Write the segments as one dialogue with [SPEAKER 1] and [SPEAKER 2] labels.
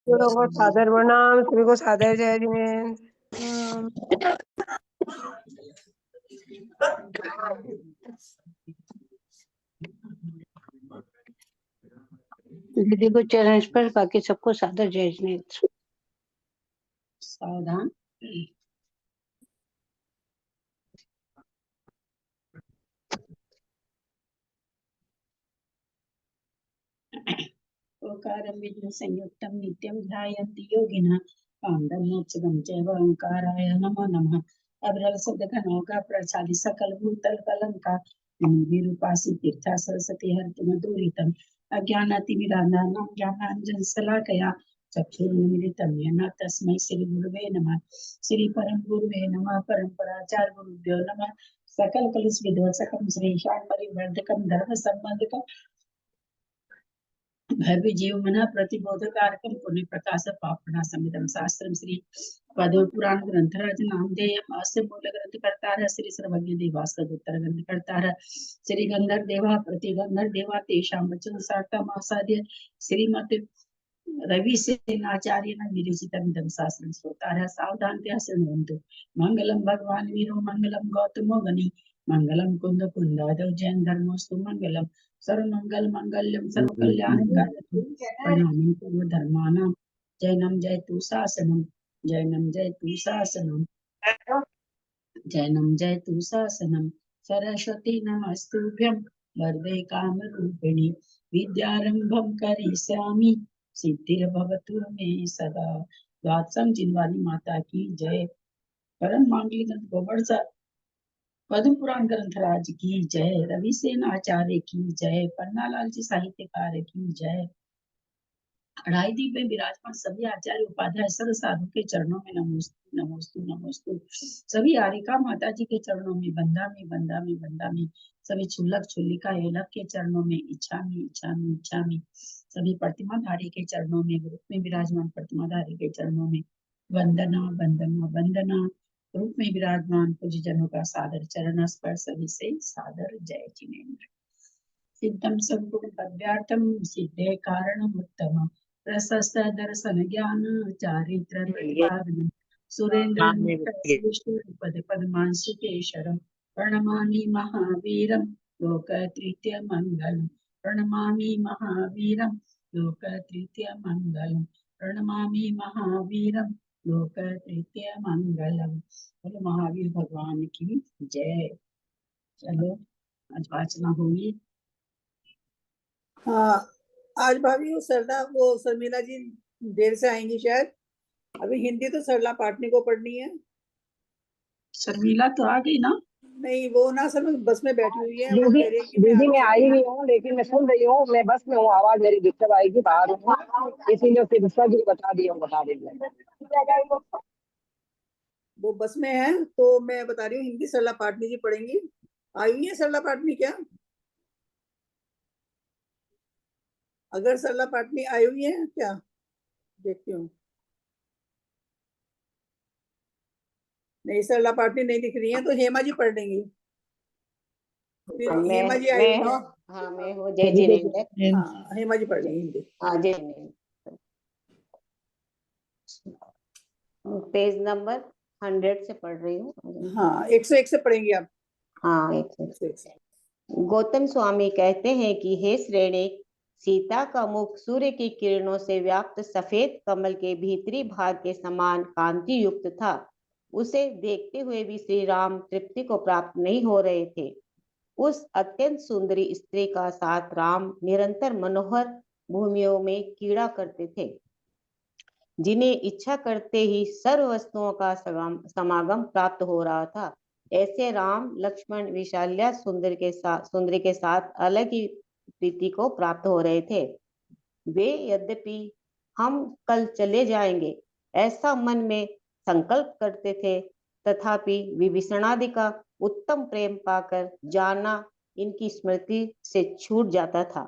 [SPEAKER 1] लोगों को सादर प्रणाम, सभी को सादर जय जिनेन्द्र।
[SPEAKER 2] दीदी को चरण स्पर्श, बाकी सबको सादर जय जिनेन्द्र। सावधान। ओंकारं विष्णु संयुक्तं नित्यं ध्यायन्ति योगिनः पाण्डं मोक्षदं चैव ओंकाराय नमो नमः। अविरल शब्द घनों प्रसादि सकल भूतल कलंका निरूपासी तीर्था सरस्वती हरतु मधुरितम अज्ञानातिमिरान्धनानां ज्ञानांजन शलाकया चक्षुरुन्मीलितं येन तस्मै श्री गुरुवे नमः। श्री परम गुरुवे नमः। परम्पराचार्य गुरुभ्यो नमः। सकल कलुष विध्वंसकं श्रीशां परिवर्धकं धर्म संबंधकं भव्य जीव मन प्रतिबोधकारकम पुण्य प्रकाश पापना समिदम शास्त्रम श्री पद्म पुराण ग्रंथराज नामधेयम अस्य मूल ग्रंथ करतार श्री सर्वज्ञ देवास्कद उत्तर ग्रंथ करतार श्री गंधर देवा प्रतिगंधर देवा तेषां वचन सार्थम आसाद्य श्रीमत रवि सेनाचार्य विरचितमिदं शास्त्रं श्रोतारः सावधानतया शृण्वन्तु। मंगलम भगवान वीरो मंगलम गौतमो गणि मंगलम कुंद कुंदादौ जैन धर्मोस्तु मंगलम सर्वमंगल मंगल्यम सर्वकल्याणकारि प्रणामं पूर्व धर्माणां जैनम जयतु शासनम जैनम जयतु शासनम जैनम जयतु शासनम सरस्वती नमस्तुभ्यं वरदे कामरूपिणि विद्यारंभं करिष्यामि सिद्धिर्भवतु मे सदा। द्वादशं जिनवानी माता की जय। परम मांगलिक ग्रंथ गोवर्धन पद्म पुराण ग्रंथराज की जय। रवि सेन आचार्य की जय। पन्नालाल जी साहित्यकार की जय। अढ़ाई दीप में विराजमान सभी आचार्य उपाध्याय सर्व साधु के चरणों में नमोस्तु नमोस्तु नमोस्तु। सभी आरिका माता जी के चरणों में बंदा में बंदा में बंदा में। सभी छुल्लक छुल्लिका एलक के चरणों में इच्छा में इच्छा में इच्छा में। सभी प्रतिमाधारी के चरणों में ग्रुप में विराजमान प्रतिमाधारी के चरणों में वंदना वंदना वंदना। रूप में विराजमान पूज्य जनों का सादर चरण स्पर्श सभी से सादर जय जिनेन्द्र। सिद्धम संगुण पद्यार्थम सिद्धे कारणम उत्तम प्रशस्त दर्शन ज्ञान चारित्र प्रतिपादन सुरेंद्र पद पद्मांशुकेशरम प्रणमामि महावीरम लोक तृतीय मंगलम प्रणमामि महावीरम लोक तृतीय मंगलम प्रणमामि महावीरम लोक तृतीय मंगलम। बोलो महावीर भगवान की जय। चलो आज वाचना होगी।
[SPEAKER 3] हाँ, आज भाभी वो सरदा वो शर्मिला जी देर से आएंगी शायद। अभी हिंदी तो सरला पाटनी को पढ़नी है।
[SPEAKER 2] शर्मिला तो आ गई ना?
[SPEAKER 3] नहीं, वो ना सर बस में बैठी हुई है।
[SPEAKER 1] दीदी मैं आई नहीं हूँ, लेकिन मैं सुन रही हूँ। मैं बस में हूँ, आवाज मेरी डिस्टर्ब आएगी, बाहर हूँ, इसीलिए उससे दूसरा भी बता दिया हूँ, बता देंगे।
[SPEAKER 3] वो बस में है तो मैं बता रही हूँ हिंदी सरला पाटनी जी पढ़ेंगी। आई हुई है सरला पाटनी क्या? अगर सरला पाटनी आई हुई है क्या, देखती हूँ। नहीं, सरला पाटनी नहीं दिख रही है तो हेमा जी पढ़ लेंगी। हेमा जी आई हुई है।
[SPEAKER 1] हाँ मैं हूँ जय जिनेन्द्र।
[SPEAKER 3] हाँ, हेमा जी पढ़ लेंगी हिंदी।
[SPEAKER 1] हाँ जय जिनेन्द्र। पेज नंबर 100 से पढ़ रही हूँ।
[SPEAKER 3] हाँ, 101 से पढ़ेंगी आप।
[SPEAKER 1] हाँ 101 से। गौतम स्वामी कहते हैं कि हे श्रेणी, सीता का मुख सूर्य की किरणों से व्याप्त सफेद कमल के भीतरी भाग के समान कांति युक्त था। उसे देखते हुए भी श्री राम तृप्ति को प्राप्त नहीं हो रहे थे। उस अत्यंत सुंदरी स्त्री का साथ राम निरंतर मनोहर भूमियों में कीड़ा करते थे, जिन्हें इच्छा करते ही सर्व वस्तुओं का समागम प्राप्त हो रहा था। ऐसे राम लक्ष्मण विशाल्या सुंदरी के साथ अलग ही प्रीति को प्राप्त हो रहे थे। वे यद्यपि हम कल चले जाएंगे ऐसा मन में संकल्प करते थे, तथापि विभीषणादि का उत्तम प्रेम पाकर जाना इनकी स्मृति से छूट जाता था।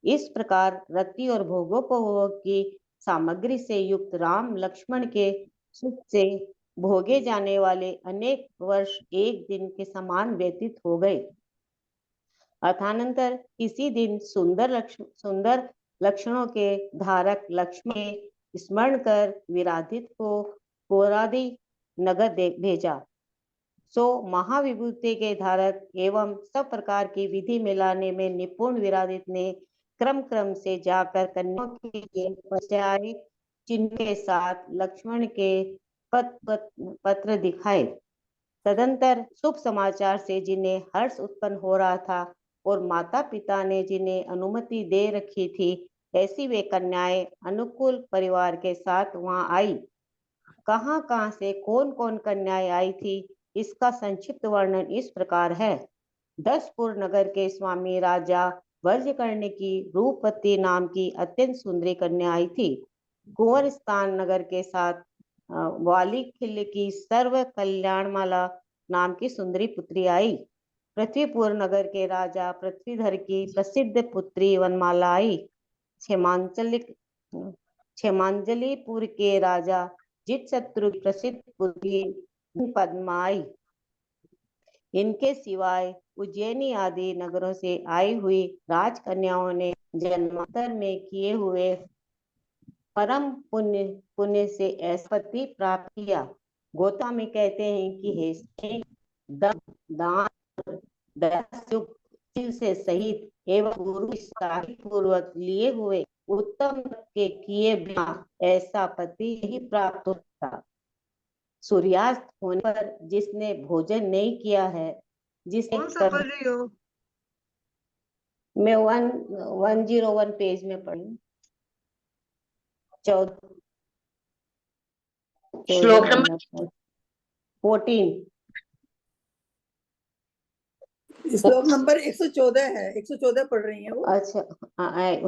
[SPEAKER 1] इस प्रकार रति और भोगोपभोग की सामग्री से युक्त राम लक्ष्मण के सुख से भोगे जाने वाले अनेक वर्ष एक दिन के समान व्यतीत हो गए। अथानंतर किसी दिन सुंदर लक्षणों के धारक लक्ष्मण स्मरण कर विराधित को कोरादी नगर भेजा। सो महाविभूति के धारक एवं सब प्रकार की विधि मिलाने में निपुण विरादित ने क्रम से जाकर कन्याओं के लिए परिचय चिन्ह के साथ लक्ष्मण के पत्र दिखाए। तदंतर शुभ समाचार से जिन्हें हर्ष उत्पन्न हो रहा था और माता पिता ने जिन्हें अनुमति दे रखी थी, ऐसी वे कन्याएं अनुकूल परिवार के साथ वहां आई। कहां से कौन कौन कन्याएं आई थी, इसका संक्षिप्त वर्णन इस प्रकार है। दशपुर नगर के स्वामी राजा वर्जकर्ण की रूपवती नाम की अत्यंत सुंदरी कन्या आई थी। कुंवर स्थान नगर के साथ वाली खिल्ली की सर्व कल्याणमाला नाम की सुंदरी पुत्री आई। पृथ्वीपुर नगर के राजा पृथ्वीधर की प्रसिद्ध पुत्री वनमाला आई। क्षेमांजलिपुर के राजा जित शत्रु की प्रसिद्ध पुत्री पद्मा आई। इनके सिवाय उज्जैनी आदि नगरों से आई हुई राजकन्याओं ने जन्मांतर में किए हुए परम पुण्य से ऐसा पति प्राप्त किया। गौतमी कहते हैं कि हे दान से सहित एवं गुरु पूर्वक लिए हुए उत्तम के किए बिना ऐसा पति ही प्राप्त होता। सूर्यास्त होने पर जिसने भोजन नहीं किया है, जिसने
[SPEAKER 4] कौन सा पढ़ रही हो?
[SPEAKER 1] मैं 101 पेज में पढ़ी।
[SPEAKER 4] श्लोक नंबर
[SPEAKER 1] 14।
[SPEAKER 3] श्लोक नंबर 114 है, 114 पढ़ रही है वो।
[SPEAKER 1] अच्छा, हाँ 1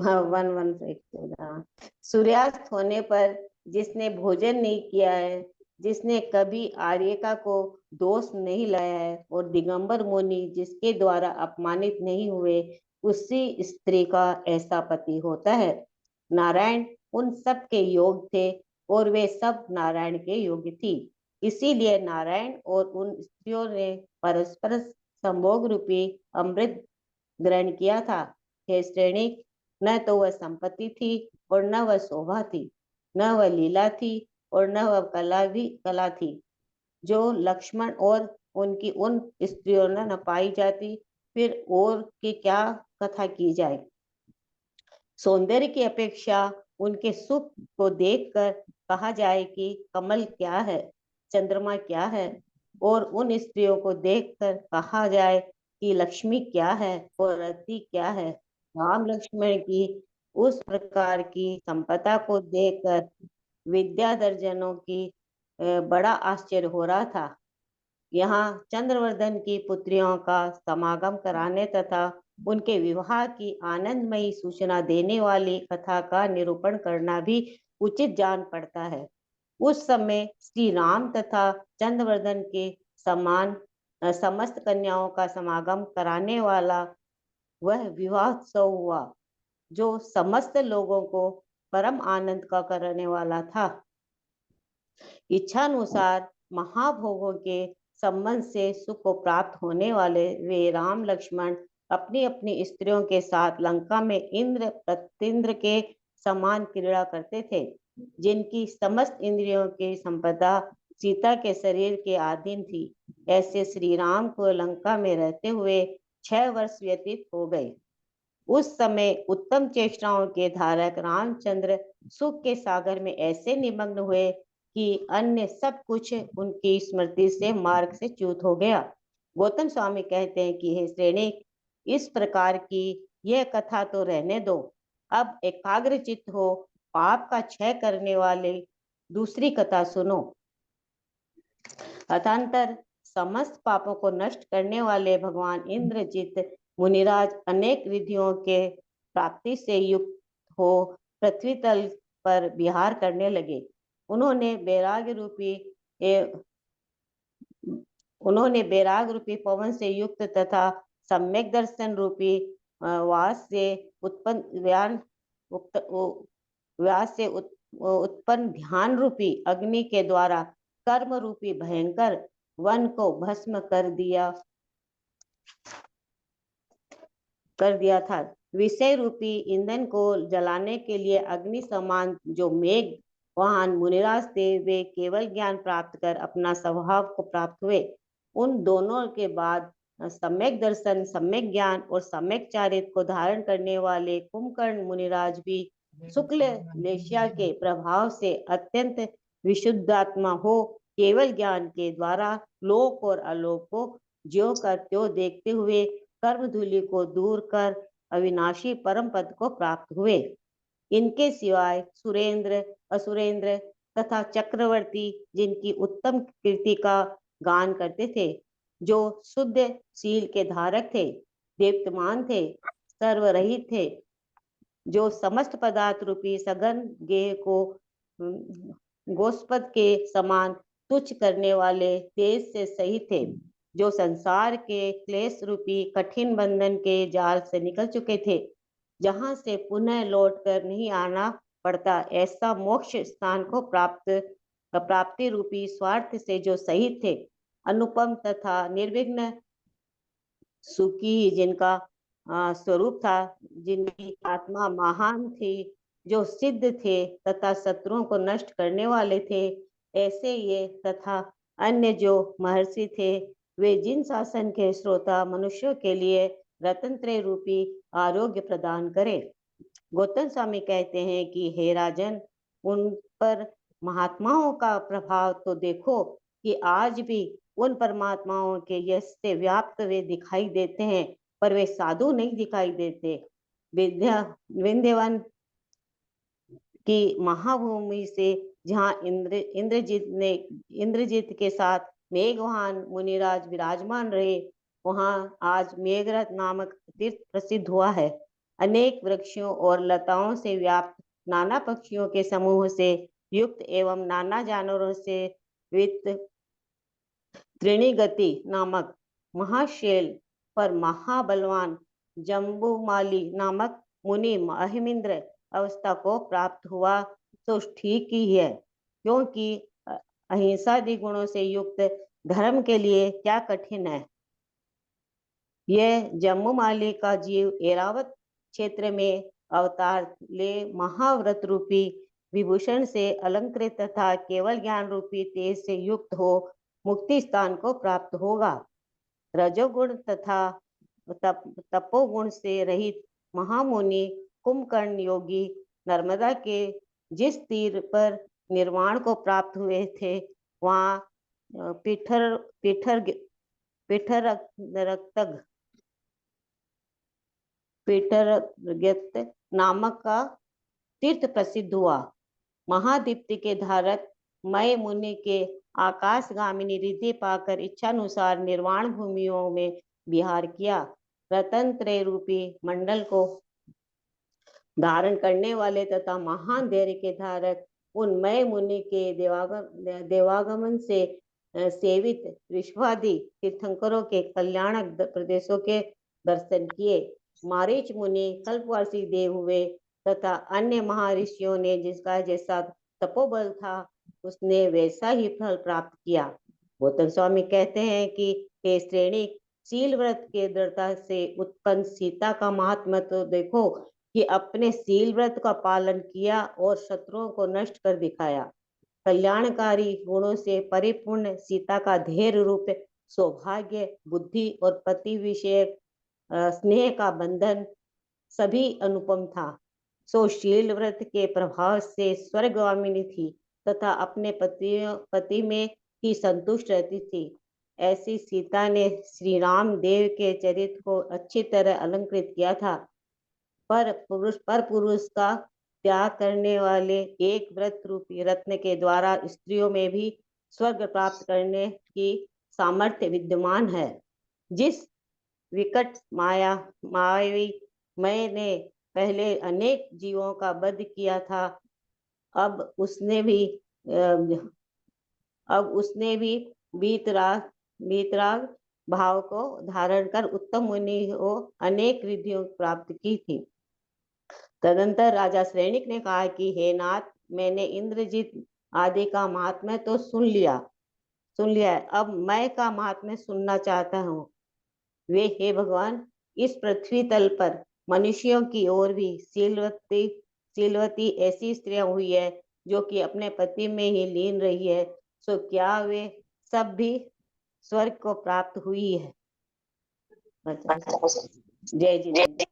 [SPEAKER 1] सूर्यास्त होने पर जिसने भोजन नहीं किया है, जिसने कभी आर्यका को दोष नहीं लाया है और दिगंबर मुनि जिसके द्वारा अपमानित नहीं हुए, उसी स्त्री का ऐसा पति होता है। नारायण उन सब के योग थे और वे सब नारायण के योग्य थी। इसीलिए नारायण और उन स्त्रियों ने परस्पर संभोग रूपी अमृत ग्रहण किया था। हे श्रेणिक, न तो वह संपत्ति थी और न वह शोभा थी, न वह लीला थी और न वह कला थी, जो लक्ष्मण और उनकी उन स्त्रियों ने न पाई जाती। फिर और की क्या कथा की जाए। सौंदर्य की अपेक्षा उनके सुख को देखकर कहा जाए कि कमल क्या है, चंद्रमा क्या है, और उन स्त्रियों को देखकर कहा जाए कि लक्ष्मी क्या है और रति क्या है। राम लक्ष्मण की उस प्रकार की संपदा को देखकर विद्याधरजनों की बड़ा आश्चर्य हो रहा था। यहाँ चंद्रवर्धन की पुत्रियों का समागम कराने तथा उनके विवाह की आनंदमयी सूचना देने वाली कथा का निरूपण करना भी उचित जान पड़ता है। उस समय श्री राम तथा चंद्रवर्धन के समान समस्त कन्याओं का समागम कराने वाला वह विवाहोत्सव हुआ, जो समस्त लोगों को परम आनंद का करने वाला था। इच्छानुसार महाभोगों के संबंध से सुख को प्राप्त होने वाले वे राम लक्ष्मण अपनी अपनी स्त्रियों के साथ लंका में इंद्र प्रत्येंद्र के समान क्रीड़ा करते थे, जिनकी समस्त इंद्रियों की संपदा सीता के शरीर के अधीन थी। ऐसे श्री राम को लंका में रहते हुए 6 वर्ष व्यतीत हो गए। उस समय उत्तम चेष्टाओं के धारक रामचंद्र सुख के सागर में ऐसे निमग्न हुए कि अन्य सब कुछ उनकी स्मृति से मार्ग से च्युत हो गया। गौतम स्वामी कहते हैं कि हे श्रेणिक, इस प्रकार की यह कथा तो रहने दो, अब एकाग्रचित्त हो पाप का क्षय करने वाले दूसरी कथा सुनो। अथांतर समस्त पापों को नष्ट करने वाले भगवान इंद्रजित मुनिराज अनेक रिद्धियों के प्राप्ति से युक्त हो पृथ्वी तल पर विहार करने लगे। उन्होंने बैराग रूपी पवन से युक्त तथा सम्यक दर्शन रूपी व्यास से उत्पन्न ध्यान रूपी अग्नि के द्वारा कर्म रूपी भयंकर वन को भस्म कर दिया था। विषय रूपी ईंधन को जलाने के लिए अग्नि समान जो मेघ वहां मुनिराज थे, वे केवल ज्ञान प्राप्त कर अपना स्वभाव को प्राप्त हुए। उन दोनों के बाद सम्यक दर्शन, सम्यक ज्ञान और सम्यक चारित्र को धारण करने वाले कुंभकर्ण मुनिराज भी शुक्ल लेशिया के प्रभाव से अत्यंत विशुद्धात्मा हो केवल ज्ञान के द्वारा लोक और अलोक को ज्यों का त्यों देखते हुए कर्म धूलि को दूर कर अविनाशी परम पद को प्राप्त हुए। इनके सिवाय सुरेंद्र, असुरेंद्र तथा चक्रवर्ती जिनकी उत्तम कीर्ति का गान करते थे, जो शुद्ध शील के धारक थे, दीप्तमान थे, सर्वरहित थे, जो समस्त पदार्थ रूपी सघन गेह को गोस्पद के समान तुच्छ करने वाले तेज से सही थे, जो संसार के क्लेश रूपी कठिन बंधन के जाल से निकल चुके थे, जहां से पुनः लौट कर नहीं आना पड़ता, ऐसा मोक्ष स्थान को प्राप्ति रूपी स्वार्थ से जो सही थे, अनुपम तथा निर्विघ्न सुखी जिनका स्वरूप था, जिनकी आत्मा महान थी, जो सिद्ध थे तथा शत्रुओं को नष्ट करने वाले थे, ऐसे ये तथा अन्य जो महर्षि थे, वे जिन शासन के श्रोता मनुष्यों के लिए रत्नत्रय रूपी आरोग्य प्रदान करे। गौतम स्वामी कहते हैं कि हे राजन, उन पर महात्माओं का प्रभाव तो देखो कि आज भी उन परमात्माओं के यश से व्याप्त वे दिखाई देते हैं, पर वे साधु नहीं दिखाई देते। विंध्यवन की महाभूमि से जहाँ इंद्रजीत के साथ मेघवाहन मुनिराज विराजमान रहे, वहाँ आज मेघरथ नामक तीर्थ प्रसिद्ध हुआ है। अनेक वृक्षों और लताओं से व्याप्त, नाना पक्षियों के समूह से युक्त एवं नाना जानवरों से वित्त त्रिणीगति नामक महाशैल पर महाबलवान जम्बुमाली नामक मुनि महिमिंद्र अवस्था को प्राप्त हुआ तो ठीक ही है, क्योंकि अहिंसादि गुणों से युक्त धर्म के लिए क्या कठिन है। यह जम्बुमाली का जीव एरावत क्षेत्र में अवतार ले महाव्रत रूपी विभूषण से अलंकृत तथा केवल ज्ञान रूपी तेज से युक्त हो मुक्ति स्थान को प्राप्त होगा। रजोगुण तथा तपोगुण से रहित महामुनि कुंभकर्ण योगी नर्मदा के जिस तीर पर निर्वाण को प्राप्त हुए थे, वहाँ पीठरगत नामक का तीर्थ प्रसिद्ध हुआ। महादीप्ति के धारक मय मुनि के आकाशगामिनी रिद्धि पाकर इच्छानुसार निर्वाण भूमियों में विहार किया। रतन त्रय रूपी मंडल को धारण करने वाले तथा महान धैर्य के धारक उन मय मुनि के देवागमन से सेवित विश्वादि तीर्थंकरों के कल्याणक प्रदेशों के दर्शन किए। मारीच मुनि कल्पवासी देव हुए तथा अन्य महर्षियों ने जिसका जैसा तपोबल था, उसने वैसा ही फल प्राप्त किया। गौतम स्वामी कहते हैं कि हे श्रेणी, शील व्रत के दृढ़ता से उत्पन्न सीता का महात्मा तो देखो कि अपने शील व्रत का पालन किया और शत्रुओं को नष्ट कर दिखाया। कल्याणकारी गुणों से परिपूर्ण सीता का धैर्य रूप सौभाग्य, बुद्धि और पति विषय स्नेह का बंधन सभी अनुपम था। सो शील व्रत के प्रभाव से स्वर्गगामिनी थी तथा अपने पति में ही संतुष्ट रहती थी। ऐसी सीता ने श्री राम देव के चरित्र को अच्छी तरह अलंकृत किया था। पर पुरुष का त्याग करने वाले एक व्रत रूपी रत्न के द्वारा स्त्रियों में भी स्वर्ग प्राप्त करने की सामर्थ्य विद्यमान है। जिस विकट मायावी मैंने पहले अनेक जीवों का वध किया था, अब उसने भी वीतराग भाव को धारण कर उत्तम मुनि को अनेक रिद्धियों प्राप्त की थी। तदंतर राजा श्रेणिक ने कहा कि हे नाथ, मैंने इंद्रजीत आदि का महात्म्य तो सुन लिया है, अब मैं का महात्म्य सुनना चाहता हूँ। वे हे भगवान, इस पृथ्वी तल पर मनुष्यों की ओर भी सीलवती ऐसी स्त्रियां हुई है जो कि अपने पति में ही लीन रही है, सो क्या वे सब भी स्वर्ग को प्राप्त हुई है? जय जितेंद्र।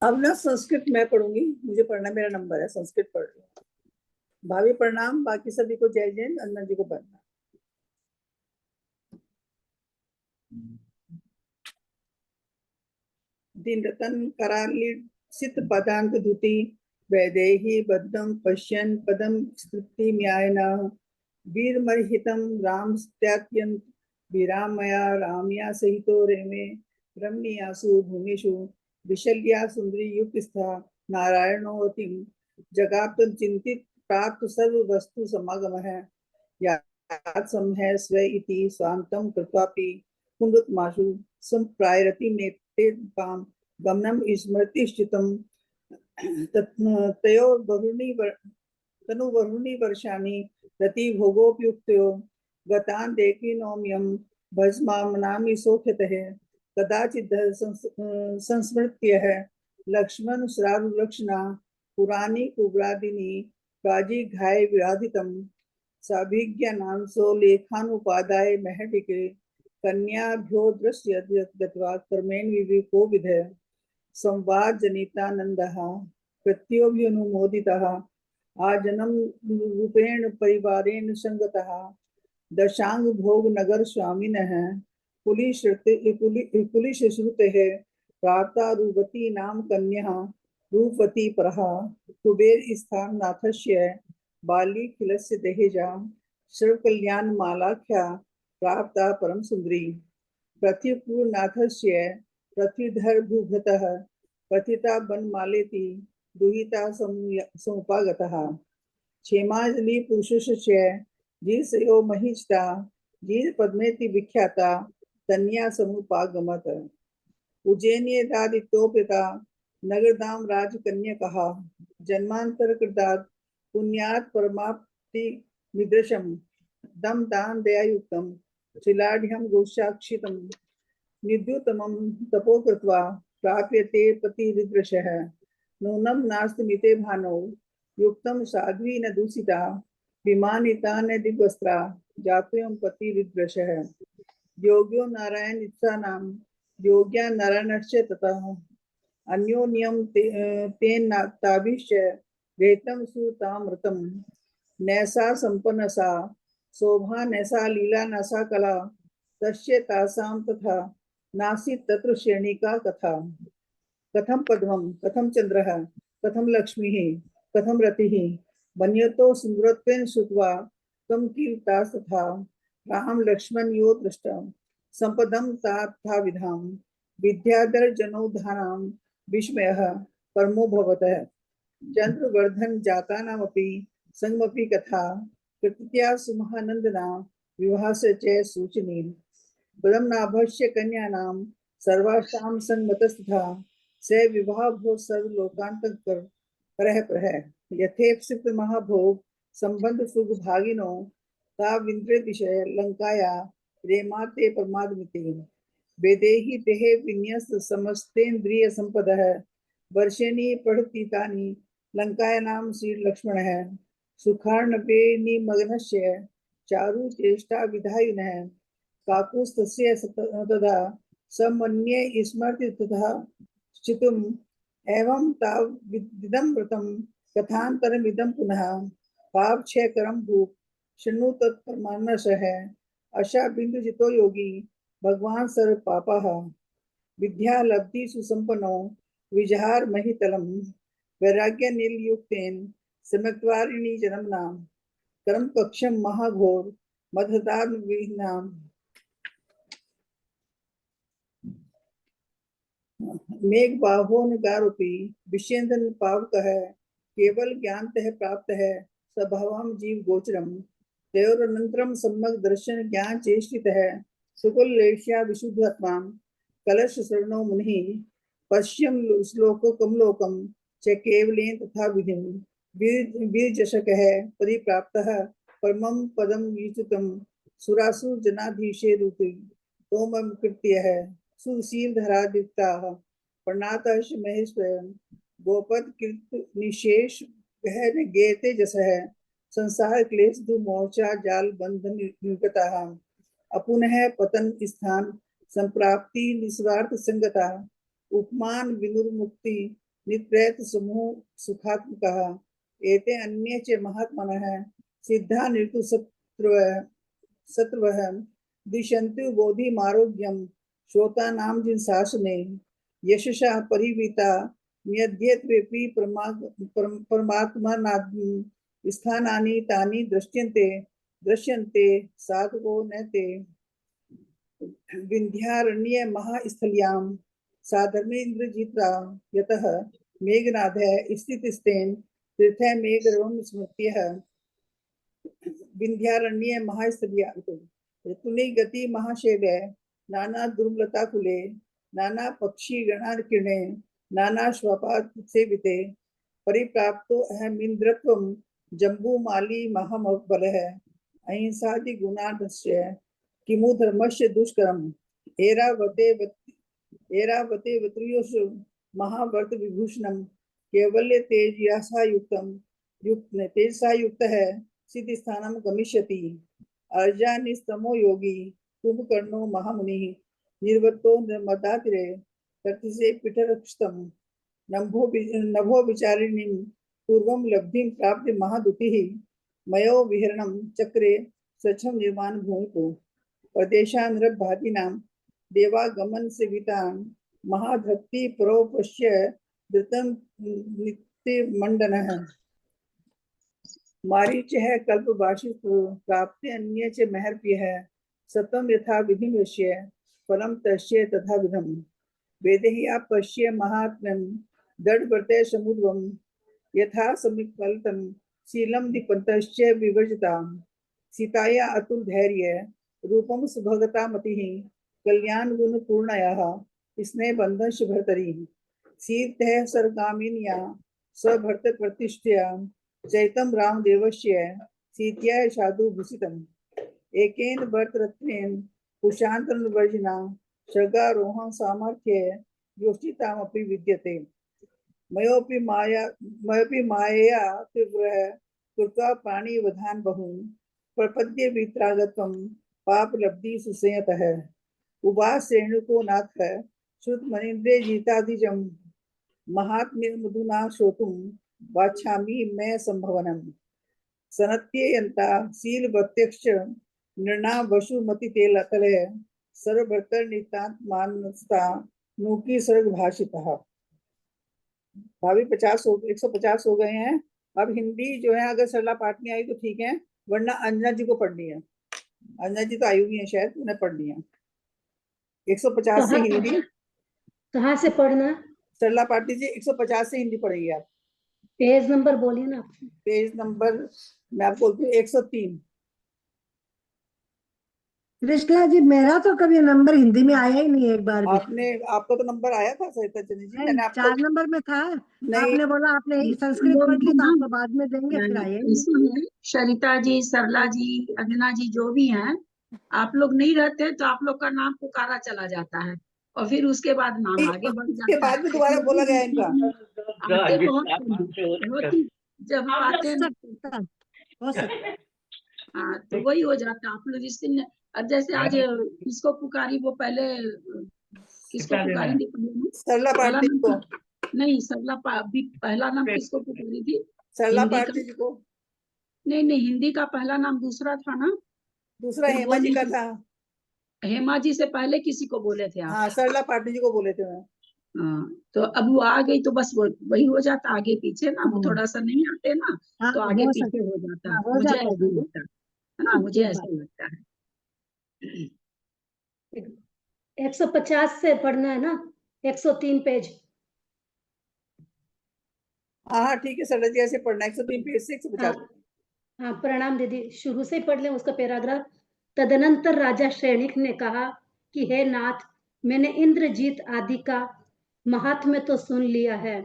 [SPEAKER 3] अब ना संस्कृत मैं पढ़ूंगी, मुझे पढ़ना, मेरा नंबर है, संस्कृत पढ़ रही हूँ। भाभी प्रणाम, बाकी सभी को जय जय, अन्ना जी को प्रणाम। दिन रतन करालित पदांत धुति वैदेही बद्धं पश्यन् पदं स्तुति न्यायना वीरमर्हितं राम त्यात्यंत विरामया रामया सहितो रेमे रमणीयासु भूमिषु विशल्या सुंदरी युक्तस्था नारायणोऽतिं जगाप्त चिंतित प्राप्त सर्व वस्तु समागमः यात् समः स्व इति स्वान्तं कृत्वापि पुनरुत्माशु संप्रायरति नेत्ते पाम गमनम स्मृतिश्चितं तयो बहुनी वर्षाणि रति भोगोपयुक्तो गतान् देखिनोम्यं भस्मामनामि सौख्यतः कदाचित् संस्मृत्यः लक्ष्मण श्रारुलक्षणा पुराणी कुब्रादिनी राजी घाय विराधितं साभिज्ञानांसो लेखानुपादाय महटिके कन्याभ्यो दृश्य गत्वा कर्मेण विवेको विधे संवाद जनितानंदः प्रत्योभिनुमोदितः आजनम रूपेण परिवारेण संगतः दशांग भोग नगर स्वामिनः कुलिश श्रुतेः प्राप्ता रूपती नाम कन्या रूपवती परः कुबेर स्थान नाथस्य बाली खिलस्य दहेजा सर्व कल्याण मालाख्या प्राप्ता परम सुंदरी पृथ्वीपुरनाथस्य पृथ्वीधर भूभृतः पतिता बनमालेति दुहिता समुपागतः क्षेमाजलि पुरुषस्य जीर्षयो महिष्ठा जीर पद्मेति विख्याता तन्या समुपागमत उज्जैन्ये दादित्योपेता नगरदाम राजकन्यकः जन्मांतर कृतात् पुण्यात् परमाप्ति निदृशम दम दान दयायुक्तम शिलाढ्यं गोक्षाक्षितं निद्युतमं तपो कृत्वा प्राप्यते पतिरिदृशः नूनं नास्ति मिते भानौ युक्तं साध्वी न दूषिता विमानिता न दिग्वस्त्रा जातोऽयं पतिरिदृशः योग्यो नारायण इत्सानां योग्या नारायणस्य ततः अन्योन्यं तेन ताभिश्च वेतं सुतामृतं नैसा संपन्नसा शोभा नैसा लीला नैसा कला तस्य तासां तथा नासीत् तत्र श्रेणिका कथा कथं पद्मं कथं चंद्रः कथं लक्ष्मीः कथं रतिः मन्यतो सुन्दरत्वेन श्रुत्वा तं कीर्तास्तथा राम लक्ष्मण यो दृष्टा संपदं तथा विधां विद्याधर जनोद्धानां विस्मयः परमो भवतः चंद्रवर्धन जातानामपि संगमपि कथा कृत्या सुमहानंदना विवाहस्य च सूचनी बदमनाभस्य कन्यानां सर्वासां संगतस्तथा स विवाह भो सर्वलोकांतकर परः परः यथेप्सित महाभोग संबंध सुख भागिनो ताविंद्र दिशय लंकाया रेमाते प्रमादमिति वेदेहि देहे विन्यस्त समस्तेन्द्रिय संपदः वर्षेणी पठतीतानि लंकायानां श्री लक्ष्मणः सुखार्णवेनि मग्नस्य चारु चेष्टा विधायिनः काकुस्तस्य तदा समन्ये स्मरति तथा चितुम् एवं ताविदं व्रतं कथान्तरमिदं पुनः पापक्षयकरं भूप शृणु तत्परमानसः अशा बिंदुजितो योगी भगवान सर्व पापः विद्या लब्धि सुसंपन्नो विजहार महितलम वैराग्य नीलयुक्तेन समत्वारिणी जन्मना कर्म कक्षम महाघोर मधदान विनाम मेघ बाहोन गारोपी विषेंद्र पावकः केवल ज्ञानतः प्राप्त है स्वभावम जीव गोचरम तयोरनंतरम सम्यक दर्शन ज्ञान चेष्टितः सुकुल लेश्या विशुद्धात्मा कलश शरणो मुनि पश्यम श्लोको कमलोकम च केवलेन तथा विधिम वीर जशकः परिप्राप्तः परमं पदम विचुतम सुरासुर जनाधीशे रूपी तोमं कृत्यः सुशीलधरादित्याः प्रणातः महेश्वरं गोपद कीर्त निशेष गहन गेते जसः संसार क्लेश दु मोर्चा जाल बंधन निर्गतः अपुनः पतन स्थान संप्राप्ति निस्वार्थ संगता उपमान विनुर्मुक्ति निप्रयत समूह सुखात्मकः एते अन्ये च महात्मनः सिद्धा निर्तु सत्रवः दिशन्तु बोधि मारोग्यम श्रोता नाम जिन शासने यशसा परिवीता नियद्यत्वेपि परमात्मा स्थानानि तानि दृश्यन्ते साधको न ते विन्ध्यारण्ये महास्थल्यां साधर्मेन्द्रजित्रा यतः मेघनाथः स्थितस्तेन तीर्थे मेघरवं स्मृत्यः विन्ध्यारण्ये महास्थल्या ऋतुनि गति महाशैले नाना दुर्लता कुले नाना पक्षी गणाकिरणे नाना श्वपात सेविते परिप्राप्तो अहमिन्द्रत्वं जम्बूमाली महाबलः अहिंसादि गुणाढ्य किमु धर्मस्य दुष्करम् एरावते वत्रियोषु महावर्त विभूषणं कैवल्य तेजसा युक्तः सिद्धि स्थानं गमिष्यति अर्जानिस्तमो योगी कुंभकर्णो महामुनिः निर्वतो नर्मदातीरे तर्तिसे पिठरक्षितम् नभो विचारिणीं पूर्वं लब्धिं प्राप्य महादुतिः मयो विहरणं चक्रे स्वच्छं निर्माण भूमिको प्रदेशानरभातीनां देवागमन सेवितां महाधत्ति परोपश्य धृतं नित्यमण्डनः मारीचः कल्पभाषित प्राप्ते अन्ये च महर्प्यः सतम यथा विधिमृश्य फलं तस्य तथा विधम् वेदेहि पश्य महात्म्यं दृढव्रते समुद्रं यथा समिकल्पं शीलं दीपन्तश्च विवर्जितां सीताया अतुल धैर्य रूपं सुभगता मतिः कल्याण गुण पूर्णयाः स्नेह बंधन शुभर्तरी सीतः सरगामिन्या सभर्त प्रतिष्ठया चैतम रामदेवस्य सीत्या साधु भूषितम् एकेन वर्तरत्नेन कुशान्तन वर्जिना शर्गारोहण सामर्थ्य योषितामपि विद्यते मयोपि मायया तीव्र कृत्वा प्राणिवधान बहुन् प्रपद्य वित्रागतम् पाप लब्धि सुसंयतः उवास रेणुको नाथ श्रुत मनीन्द्रे जीताधिजम् महात्म्य मधुना श्रोतुं वाछामि मैं संभवनम् सनत्ययन्ता शील प्रत्यक्ष नृणा वसुमति तेल तलय सर्वभर्तर नितांत मानसता नूकी सर्ग भाषितः। भाभी 150 हो गए हैं। अब हिंदी जो है अगर सरला पाठ नहीं आई तो ठीक है, वरना अंजना जी को पढ़नी है। अंजना जी तो आई हुई है शायद, उन्हें पढ़नी है 150 से हिंदी।
[SPEAKER 5] कहाँ से पढ़ना?
[SPEAKER 3] सरला पाठी जी 150 से हिंदी पढ़ेंगे आप।
[SPEAKER 5] पेज नंबर बोलिए ना।
[SPEAKER 3] पेज नंबर मैं आपको बोलती हूँ 103।
[SPEAKER 4] कृष्णा जी मेरा तो कभी नंबर हिंदी में आया ही नहीं एक बार भी।
[SPEAKER 3] आपका तो नंबर आया था सरिता जी, मैंने आपको
[SPEAKER 4] 4 नंबर में था। आपने बोला आपने संस्कृत पढ़ ली तो आपको बाद में देंगे, फिर आया ही नहीं।
[SPEAKER 2] सरिता जी, सरला जी, अंजना जी जो भी हैं, आप लोग नहीं रहते तो आप लोग का नाम पुकारा चला जाता है और फिर उसके बाद नाम आगे बढ़ जाता है।
[SPEAKER 3] उसके बाद में दोबारा बोला गया इनका।
[SPEAKER 2] आते बहुत जब आते हैं
[SPEAKER 4] हो सकता।
[SPEAKER 2] हाँ तो वही हो जाता है। आप लोग जिस दिन अब जैसे आज किसको पुकारी, वो पहले किसको पुकारी थी?
[SPEAKER 3] सरला पाठी को
[SPEAKER 2] नहीं, सरला अभी पहला नाम किसको पुकारी थी?
[SPEAKER 3] सरला पाठी जी को।
[SPEAKER 2] नहीं, हिंदी का पहला नाम दूसरा था ना?
[SPEAKER 3] दूसरा हेमा जी का था।
[SPEAKER 2] हेमा जी से पहले किसी को बोले थे आप?
[SPEAKER 3] हाँ, सरला पाठी जी को बोले थे मैं।
[SPEAKER 2] हाँ, तो अब वो आ गई तो बस वही हो जाता, आगे पीछे ना, वो थोड़ा सा नहीं आते ना तो आगे पीछे हो जाता है। मुझे ऐसा लगता है ना, मुझे ऐसा लगता है।
[SPEAKER 5] 150 से पढ़ना है ना, 103 पेज।
[SPEAKER 3] हाँ ठीक है सरला जी, ऐसे पढ़ना 103 पेज से 150।
[SPEAKER 5] हाँ प्रणाम दीदी, शुरू से पढ़ लें उसका पैराग्राफ। तदनंतर राजा श्रेणिक ने कहा कि हे नाथ, मैंने इंद्रजीत आदि का महात्म्य तो सुन लिया है,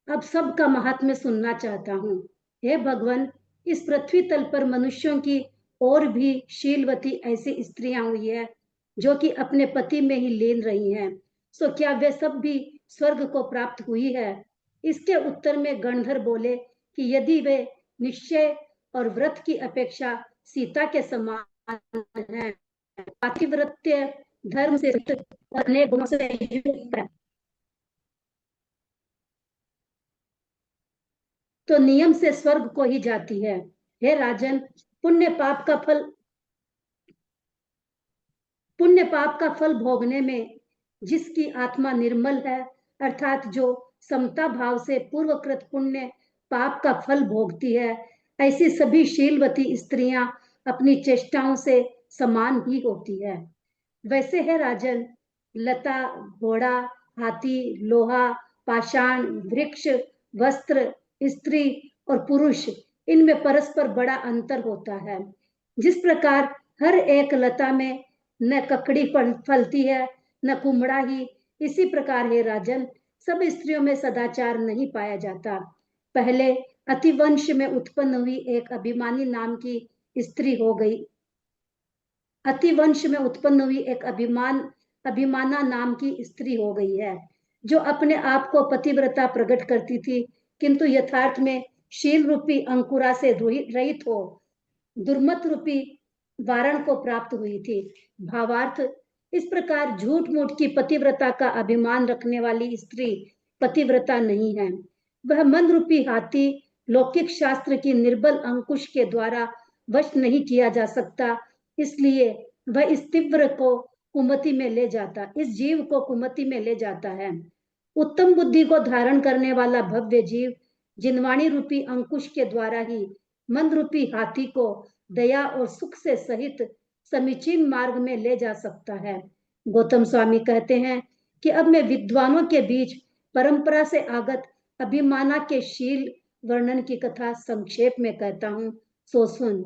[SPEAKER 5] अब सबका महात्म्य सुनना चाहता हूँ। हे भगवान, इस पृथ्वी तल पर मनुष्यों की और भी शीलवती ऐसी स्त्रियां हुई है जो कि अपने पति में ही लीन रही हैं, सो क्या वे सब भी स्वर्ग को प्राप्त हुई है? इसके उत्तर में गणधर बोले कि यदि वे निश्चय और व्रत की अपेक्षा सीता के समान है। पातिव्रत्य धर्म से और अनेक गुणों से युक्त है, तो नियम से स्वर्ग को ही जाती है। हे राजन, पुण्य पाप का फल भोगने में जिसकी आत्मा निर्मल है, अर्थात जो समता भाव से पूर्वकृत पुण्य पाप का फल भोगती है, ऐसी सभी शीलवती स्त्रियां अपनी चेष्टाओं से समान ही होती है। वैसे है राजन, लता, घोड़ा, हाथी, लोहा, पाषाण, वृक्ष, वस्त्र, स्त्री और पुरुष, इनमें परस्पर बड़ा अंतर होता है। जिस प्रकार हर एक लता में न ककड़ी फलती है न कुमड़ा ही, इसी प्रकार है राजन, सब स्त्रियों में सदाचार नहीं पाया जाता। पहले अतिवंश में उत्पन्न हुई एक अभिमानी नाम की स्त्री हो गई। अतिवंश में उत्पन्न हुई एक अभिमाना नाम की स्त्री हो गई है, जो अपने आप को पतिव्रता प्रकट करती थी, किंतु यथार्थ में शील रूपी अंकुरा से रहित हो दुर्मत रूपी वारण को प्राप्त हुई थी। भावार्थ, इस प्रकार झूठ मूठ की पतिव्रता का अभिमान रखने वाली स्त्री पतिव्रता नहीं है। वह मन रूपी हाथी लौकिक शास्त्र की निर्बल अंकुश के द्वारा वश नहीं किया जा सकता, इसलिए वह इस तीव्र को कुमति में ले जाता, इस जीव को कुमति में ले जाता है। उत्तम बुद्धि को धारण करने वाला भव्य जीव जिनवाणी रूपी अंकुश के द्वारा ही मन रूपी हाथी को दया और सुख से सहित समीचीन मार्ग में ले जा सकता है। गौतम स्वामी कहते हैं कि अब मैं विद्वानों के बीच परंपरा से आगत अभिमाना के शील वर्णन की कथा संक्षेप में कहता हूँ, सो सुन।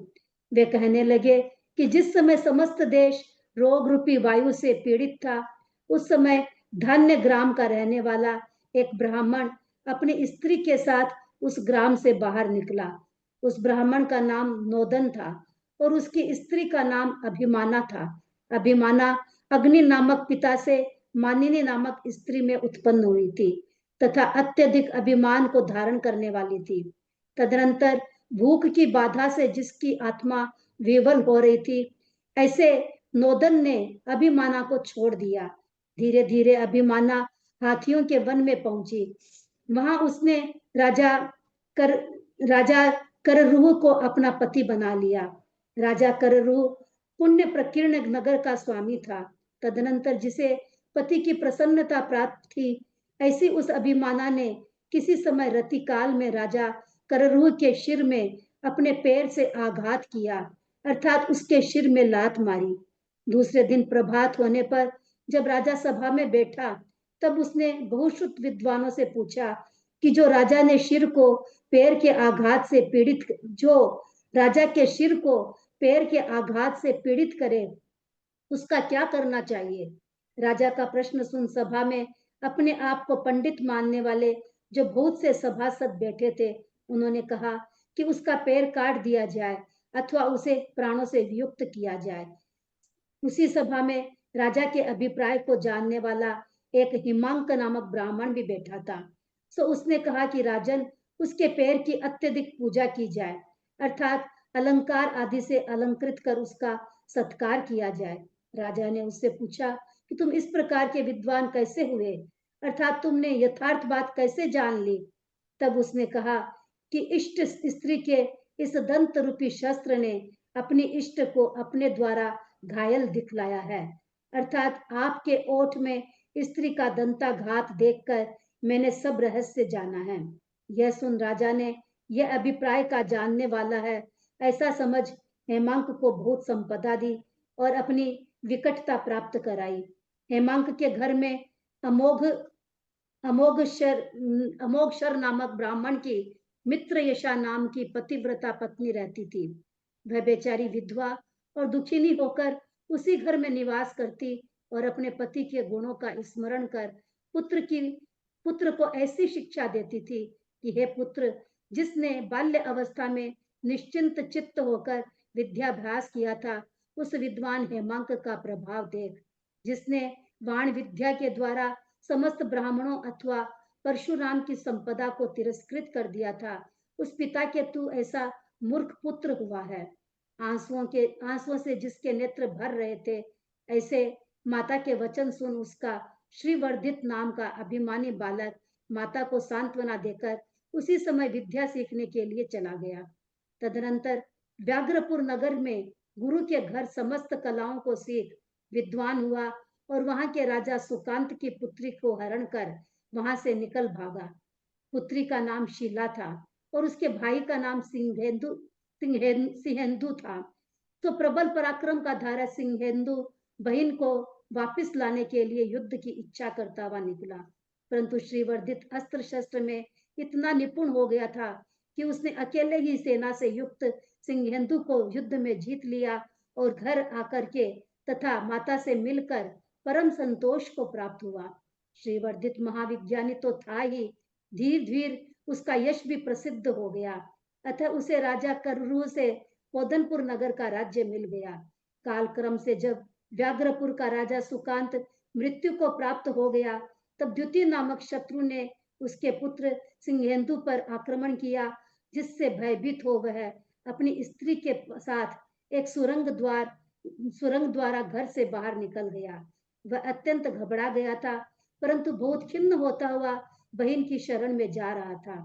[SPEAKER 5] वे कहने लगे कि जिस समय समस्त देश रोग रूपी वायु से पीड़ित था, उस समय धान्य ग्राम का रहने वाला एक ब्राह्मण अपनी स्त्री के साथ उस ग्राम से बाहर निकला। उस ब्राह्मण का नाम नोदन था और उसकी स्त्री का नाम अभिमाना था। अभिमाना अग्नि नामक पिता से मानिनी नामक स्त्री में उत्पन्न हुई थी तथा अत्यधिक अभिमान को धारण करने वाली थी। तदनंतर भूख की बाधा से जिसकी आत्मा विवल हो रही थी, ऐसे नोदन ने अभिमाना को छोड़ दिया। धीरे धीरे अभिमाना हाथियों के वन में पहुंची। वहां उसने राजा कररूह को अपना पति बना लिया। राजा कररूह पुण्य प्रकीर्ण नगर का स्वामी था। तदनंतर जिसे पति की प्रसन्नता प्राप्त थी, ऐसी उस अभिमाना ने किसी समय रतिकाल में राजा कररूह के सिर में अपने पैर से आघात किया, अर्थात उसके सिर में लात मारी। दूसरे दिन प्रभात होने पर जब राजा सभा में बैठा, तब उसने बहुश्रुत विद्वानों से पूछा कि जो राजा के सिर को पैर के आघात से पीड़ित करे, उसका क्या करना चाहिए। राजा का प्रश्न सुन सभा में अपने आप को पंडित मानने वाले जो बहुत से सभासद बैठे थे, उन्होंने कहा कि उसका पैर काट दिया जाए अथवा उसे प्राणों से वियुक्त किया जाए। उसी सभा में राजा के अभिप्राय को जानने वाला एक हिमांक नामक ब्राह्मण भी बैठा था। सो उसने कहा कि राजन, उसके पैर की अत्यधिक पूजा की जाए, अर्थात अलंकार आदि से अलंकृत कर उसका सत्कार किया जाए। राजा ने उससे पूछा कि तुम इस प्रकार के विद्वान कैसे हुए, अर्थात तुमने यथार्थ बात कैसे जान ली। तब उसने कहा कि इष्ट स्त्री के इस दंत रूपी शस्त्र ने अपनी इष्ट को अपने द्वारा घायल दिखलाया है, अर्थात आपके ओठ में स्त्री का दंताघात देखकर मैंने सब रहस्य जाना है। यह सुन राजा ने यह अभिप्राय का जानने वाला है ऐसा समझ हेमांक को बहुत संपदा दी और अपनी विकटता प्राप्त कराई। हेमांक के घर में अमोघशर नामक ब्राह्मण की मित्रयशा नाम की पतिव्रता पत्नी रहती थी। वह बेचारी विधवा और दुखिनी होकर उसी घर में निवास करती और अपने पति के गुणों का स्मरण कर पुत्र को ऐसी शिक्षा देती थी कि हे पुत्र, जिसने बाल्य अवस्था में निश्चिंत चित्त होकर विद्याभ्यास किया था, उस विद्वान हेमांक का प्रभाव देख। जिसने वाण विद्या के द्वारा समस्त ब्राह्मणों अथवा परशुराम की संपदा को तिरस्कृत कर दिया था, उस पिता के तू ऐसा मूर्ख पुत्र हुआ है। आंसुओं से जिसके नेत्र भर रहे थे, ऐसे माता के वचन सुन उसका श्रीवर्धित नाम का अभिमानी बालक माता को सांत्वना देकर उसी समय विद्या सीखने के लिए चला गया। तदनंतर व्याघ्रपुर नगर में गुरु के घर समस्त कलाओं को सीख विद्वान हुआ और वहां के राजा सुकांत की पुत्री को हरण कर वहां से निकल भागा। पुत्री का नाम शीला था और उसके भाई का नाम सिंहेंदु था। तो प्रबल पराक्रम का धारा सिंहेंदु बहन को वापस लाने के लिए युद्ध की इच्छा करता हुआ निकला, परंतु श्रीवर्धित अस्त्र शस्त्र में इतना निपुण हो गया था कि उसने अकेले ही सेना से युक्त सिंहेंदु को युद्ध में जीत लिया और घर आकर के तथा माता से मिलकर परम संतोष को प्राप्त हुआ। श्रीवर्धित महाविज्ञानी तो था ही, धीरे धीरे उसका यश भी प्रसिद्ध हो गया। अतः उसे राजा करुरु से पोदनपुर नगर का राज्य मिल गया। कालक्रम से जब व्याघ्रपुर का राजा सुकांत मृत्यु को प्राप्त हो गया, तब द्युति नामक शत्रु ने उसके पुत्र सिंहेंदु पर आक्रमण किया, जिससे भयभीत हो वह अपनी स्त्री के साथ एक सुरंग द्वारा घर से बाहर निकल गया। वह अत्यंत घबरा गया था, परंतु बहुत खिन्न होता हुआ बहन की शरण में जा रहा था।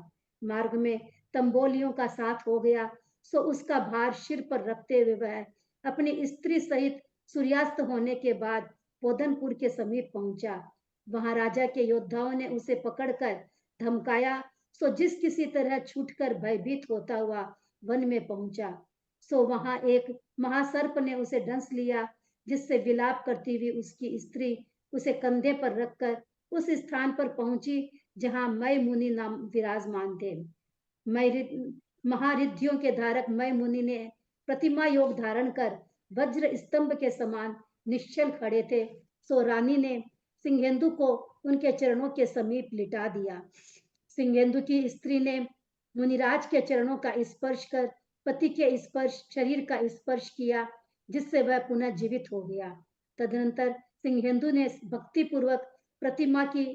[SPEAKER 5] मार्ग में तंबोलियों का साथ हो गया, सो उसका भार सिर पर रखते हुए वह अपनी स्त्री सहित सूर्यास्त होने के बाद पोदनपुर के समीप पहुंचा। वहां राजा के योद्धाओं ने उसे पकड़कर धमकाया, सो जिस किसी तरह छूटकर भयभीत होता हुआ वन में पहुंचा। सो वहां एक महासर्प ने उसे डंस लिया, जिससे विलाप करती हुई उसकी स्त्री उसे कंधे पर रखकर उस स्थान पर पहुंची जहां मय मुनि नाम विराजमान थे। महारिद्धियों के धारक मय मुनि ने प्रतिमा योग धारण कर वज्र स्तंभ के समान निश्चल खड़े थे। सो रानी ने सिंहेंदु को उनके चरणों के समीप लिटा दिया। सिंहेंदु की स्त्री ने मुनिराज के चरणों का स्पर्श कर पति के शरीर का स्पर्श किया, जिससे वह पुनः जीवित हो गया। तदनंतर सिंहेंदु ने भक्ति पूर्वक प्रतिमा की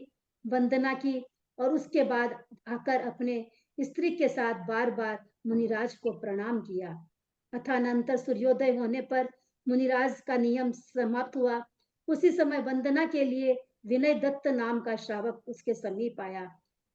[SPEAKER 5] वंदना की और उसके बाद आकर अपने स्त्री के साथ बार बार मुनिराज को प्रणाम किया। अथानंतर सूर्योदय होने पर मुनिराज का नियम समाप्त हुआ। उसी समय वंदना के लिए विनय दत्त नाम का श्रावक उसके समीप आया।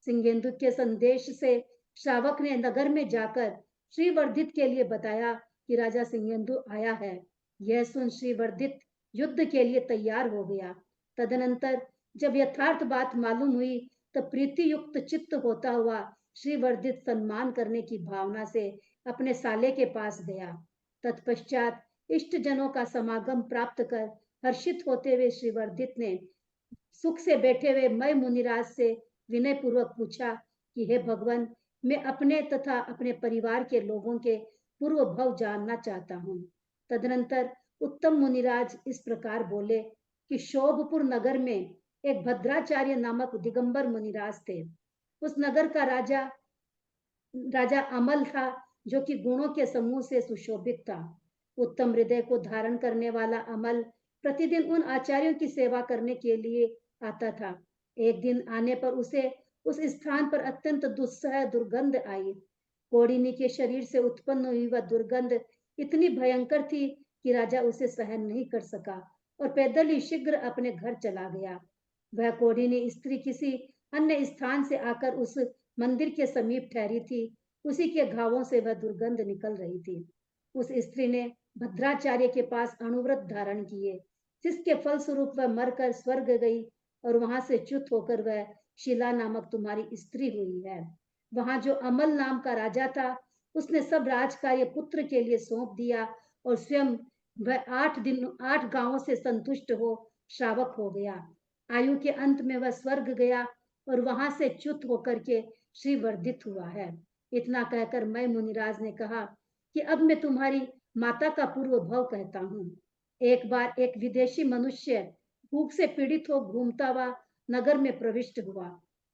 [SPEAKER 5] सिंहेंदु के संदेश से श्रावक ने नगर में जाकर श्रीवर्धित के लिए बताया कि राजा सिंहेंदु आया है। यह सुन श्रीवर्धित युद्ध के लिए तैयार हो गया। तदनंतर जब यथार्थ बात मालूम हुई, तब प्रीति युक्त चित्त होता हुआ श्रीवर्धित सम्मान करने की भावना से अपने साले के पास गया। तत्पश्चात इष्ट जनों का समागम प्राप्त कर हर्षित होते हुए श्रीवर्धित ने सुख से बैठे हुए मय मुनिराज से विनय पूर्वक पूछा कि हे भगवान, मैं अपने तथा अपने परिवार के लोगों के पूर्व भव जानना चाहता हूँ। तदनंतर उत्तम मुनिराज इस प्रकार बोले कि शोभपुर नगर में एक भद्राचार्य नामक दिगंबर मुनिराज थे। उस नगर का राजा अमल था, जो कि गुणों के समूह से सुशोभित था। उत्तम हृदय को धारण करने वाला अमल प्रतिदिन उन आचार्यों की सेवा करने के लिए आता था। एक दिन आने पर उसे उस स्थान पर अत्यंत दुस्सह दुर्गंध आई। कोढ़िनी के शरीर से उत्पन्न हुई वह दुर्गंध इतनी भयंकर थी कि राजा उसे सहन नहीं कर सका और पैदल ही शीघ्र अपने घर चला गया। वह कोढ़िनी स्त्री किसी अन्य स्थान से आकर उस मंदिर के समीप ठहरी थी। उसी के घावों से वह दुर्गंध निकल रही थी। उस स्त्री ने भद्राचार्य के पास अणुव्रत धारण किए, जिसके फलस्वरूप वह मरकर स्वर्ग गई और वहां से च्युत होकर वह शीला नामक तुम्हारी स्त्री हुई है। वहां जो अमल नाम का राजा था, उसने सब राजकार्य पुत्र के लिए सौंप दिया और स्वयं वह 8 गांवों से संतुष्ट हो श्रावक हो गया। आयु के अंत में वह स्वर्ग गया और वहां से च्युत होकर के श्रीवर्धित हुआ है। इतना कहकर मैं मुनिराज ने कहा कि अब मैं तुम्हारी माता का पूर्व भव कहता हूँ। एक बार एक विदेशी मनुष्य भूख से पीड़ित हो घूमता हुआ नगर में प्रविष्ट हुआ।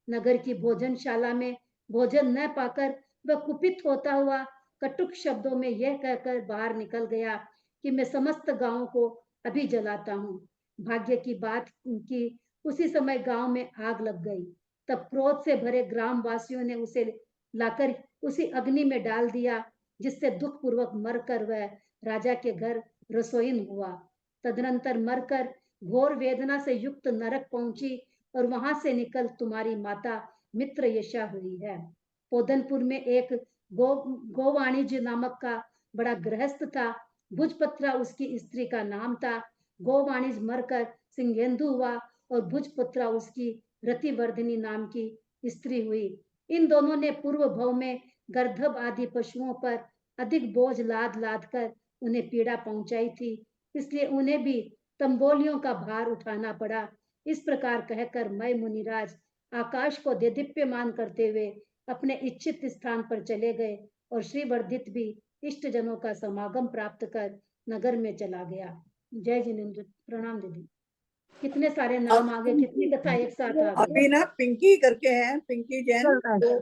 [SPEAKER 5] नगर की भोजनशाला में भोजन न पाकर वह कुपित होता हुआ कटुक शब्दों में यह कहकर बाहर निकल गया कि मैं समस्त गांवों को अभी जलाता हूँ। भाग्य की बात की उसी समय गांव में आग लग गई। तब क्रोध से भरे ग्राम वासियों ने उसे लाकर उसी अग्नि में डाल दिया। जिससे दुख पूर्वक मरकर वह राजा के घर रसोईन हुआ। तदनंतर मरकर घोर वेदना से युक्त नरक पहुंची और वहां से निकल तुम्हारी माता मित्र यशा हुई है। पोदनपुर में एक गोवाणिज्य नामक का बड़ा गृहस्थ था। भुजपत्रा उसकी स्त्री का नाम था। गोवाणिज्य मरकर सिंहेंदु हुआ और भुजपत्रा उसकी रतिवर्धिनी नाम की स्त्री हुई। इन दोनों ने पूर्व भव में गर्दभ आदि पशुओं पर अधिक बोझ लाद लाद कर उन्हें पीड़ा पहुंचाई थी, इसलिए उन्हें भी तंबोलियों का भार उठाना पड़ा। इस प्रकार कहकर मैं मुनिराज आकाश को देदीप्यमान करते हुए अपने इच्छित स्थान पर चले गए और श्री वर्धित भी इष्ट जनों का समागम प्राप्त कर नगर में चला गया। जय जिनेन्द्र। प्रणाम दीदी। कितने सारे नाम आ गए, कितनी कथा एक साथ आ गई।
[SPEAKER 3] अभी ना पिंकी करके हैं, पिंकी जैन, तो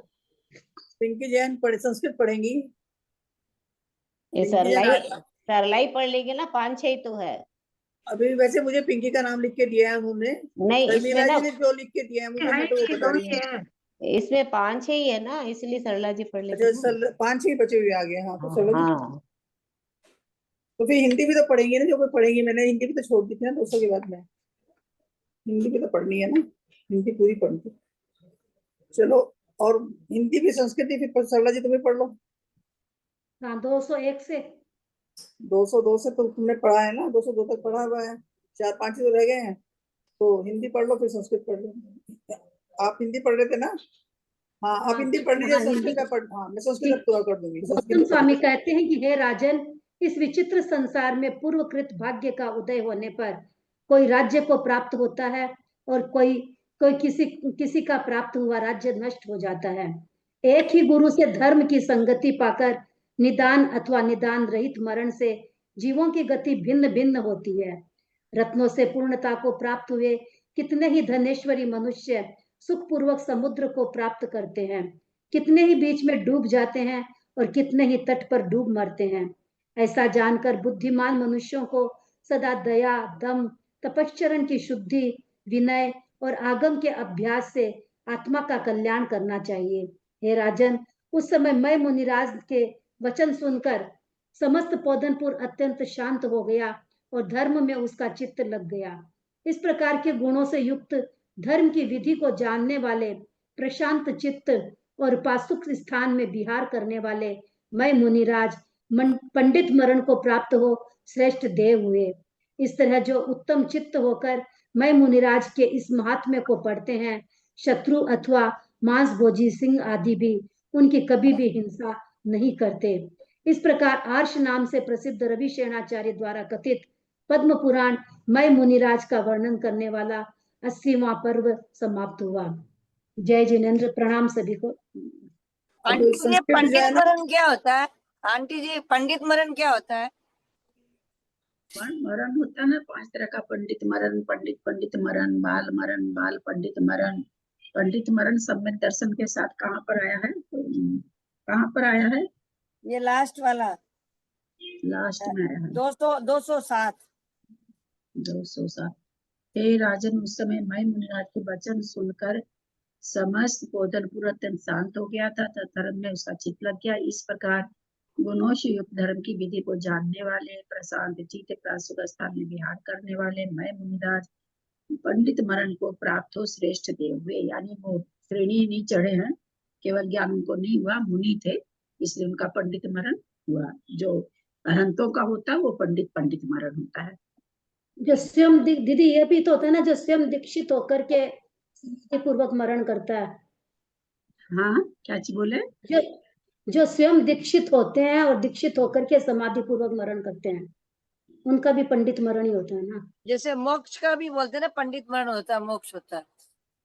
[SPEAKER 3] पिंकी जैन संस्कृत पढ़ेंगी।
[SPEAKER 1] ये
[SPEAKER 3] पिंकी जैन
[SPEAKER 1] सरलाई पढ़ लेंगे ना, 5-6 तो है।
[SPEAKER 3] अभी वैसे मुझे पिंकी का नाम लिख के दिया है उन्होंने,
[SPEAKER 1] नहीं, इसमें
[SPEAKER 3] शर्मिला
[SPEAKER 1] ना
[SPEAKER 3] जी ने जो लिख के दिया है मुझे, मैं तो वो बता रही हूँ।
[SPEAKER 1] इसमें 5-6 ही है ना, इसलिए सरला जी पढ़ लेते
[SPEAKER 3] अच्छा,
[SPEAKER 1] हैं।
[SPEAKER 3] 5-6 बचे हुए आ गए। हाँ, तो चलो
[SPEAKER 1] हाँ,
[SPEAKER 3] तो फिर हिंदी भी तो पढ़ेंगे ना, जो कोई पढ़ेंगी। मैंने हिंदी भी तो छोड़ दी थी ना 200 के बाद में, हिंदी भी तो पढ़नी है ना, हिंदी पूरी पढ़नी थी। चलो, और हिंदी भी संस्कृति फिर सरला जी तुम्हें पढ़ लो।
[SPEAKER 5] हाँ, 201 से
[SPEAKER 3] 202 से तो तुमने पढ़ा है ना, 202 तक पढ़ा हुआ है, 4-5 तो रह गए हैं। तो हिंदी पढ़ लो, फिर संस्कृत पढ़ लो। आप हिंदी पढ़ रहे थे ना? हाँ, आप
[SPEAKER 5] हाँ,
[SPEAKER 3] हिंदी पढ़ लीजिए,
[SPEAKER 5] हाँ, हिंदी।
[SPEAKER 3] संस्कृत पढ़। हाँ, मैं संस्कृत अब पूरा कर दूंगी,
[SPEAKER 5] गौतम
[SPEAKER 3] संस्कृत
[SPEAKER 5] स्वामी कहते हैं कि हे राजन, इस विचित्र संसार में पूर्वकृत भाग्य का उदय होने पर कोई राज्य को प्राप्त होता है और कोई कोई किसी का प्राप्त हुआ राज्य नष्ट हो जाता है। एक ही गुरु से धर्म की संगति पाकर निदान अथवा निदान रहित मरण से जीवों की गति भिन्न भिन्न होती है। रत्नों से पूर्णता को प्राप्त हुए कितने ही धनेश्वरी मनुष्य सुखपूर्वक समुद्र को प्राप्त करते हैं, कितने ही बीच में डूब जाते हैं और कितने ही तट पर डूब मरते हैं। ऐसा जानकर बुद्धिमान मनुष्यों को सदा दया, दम, तपश्चरण की शुद्धि, विनय और आगम के अभ्यास से आत्मा का कल्याण करना चाहिए। हे राजन, उस समय मैं मुनिराज के वचन सुनकर समस्त पोदनपुर अत्यंत शांत हो गया और धर्म में उसका चित्त लग गया। इस प्रकार के गुणों से युक्त धर्म की विधि को जानने वाले प्रशांत चित्त और उपासुक स्थान में विहार करने वाले मैं मुनिराज पंडित मरण को प्राप्त हो श्रेष्ठ देव हुए। इस तरह जो उत्तम चित्त होकर मैं मुनिराज के इस महात्म्य को पढ़ते हैं, शत्रु अथवा मांस भोजी सिंह आदि भी उनकी कभी भी हिंसा नहीं करते। इस प्रकार आर्ष नाम से प्रसिद्ध रवि सेनाचार्य द्वारा कथित पद्म पुराण मैं मुनिराज का वर्णन करने वाला 80वां पर्व समाप्त हुआ। जय जिनेन्द्र। प्रणाम सभी को।
[SPEAKER 6] आंटी जी,
[SPEAKER 3] संस्कृत जो
[SPEAKER 6] पंडित
[SPEAKER 3] है ना,
[SPEAKER 6] मरण क्या होता है? आंटी जी, पंडित मरण क्या होता है?
[SPEAKER 2] मरण होता है ना 5 तरह का, पंडित मरण, पंडित मरण, बाल पंडित मरण। पंडित मरण सब में दर्शन के साथ कहाँ पर आया है? कहाँ पर आया है?
[SPEAKER 6] ये लास्ट वाला,
[SPEAKER 2] लास्ट में आया है
[SPEAKER 6] 207।
[SPEAKER 2] 207। हे राजन, उस समय मैं मुनिराज के वचन सुनकर समस्त पोदनपुर अत्यंत शांत हो गया था तथा धर्म में उसका चित्त लग गया। इस प्रकार गुणों से युक्त धर्म की विधि को जानने वाले, प्रशांत चित्त का सुख स्थान में विहार करने वाले मैं मुनिराज पंडित मरण को प्राप्त हो श्रेष्ठ देव हुए। यानी वो श्रेणी नहीं चढ़े हैं, केवल ज्ञान उनको नहीं हुआ, मुनि थे, इसलिए उनका पंडित मरण हुआ। जो अहंतों का होता है वो पंडित मरण होता है।
[SPEAKER 5] जो स्वयं दीदी ये भी तो होता है ना, जो स्वयं दीक्षित होकर के पूर्वक मरण करता है।
[SPEAKER 2] हाँ, क्या चीज बोले?
[SPEAKER 5] जो जो स्वयं दीक्षित होते हैं और दीक्षित होकर के समाधि पूर्वक मरण करते हैं, उनका भी पंडित मरण ही होता है ना।
[SPEAKER 6] जैसे मोक्ष का भी बोलते हैं ना, पंडित मरण होता है, मोक्ष होता है।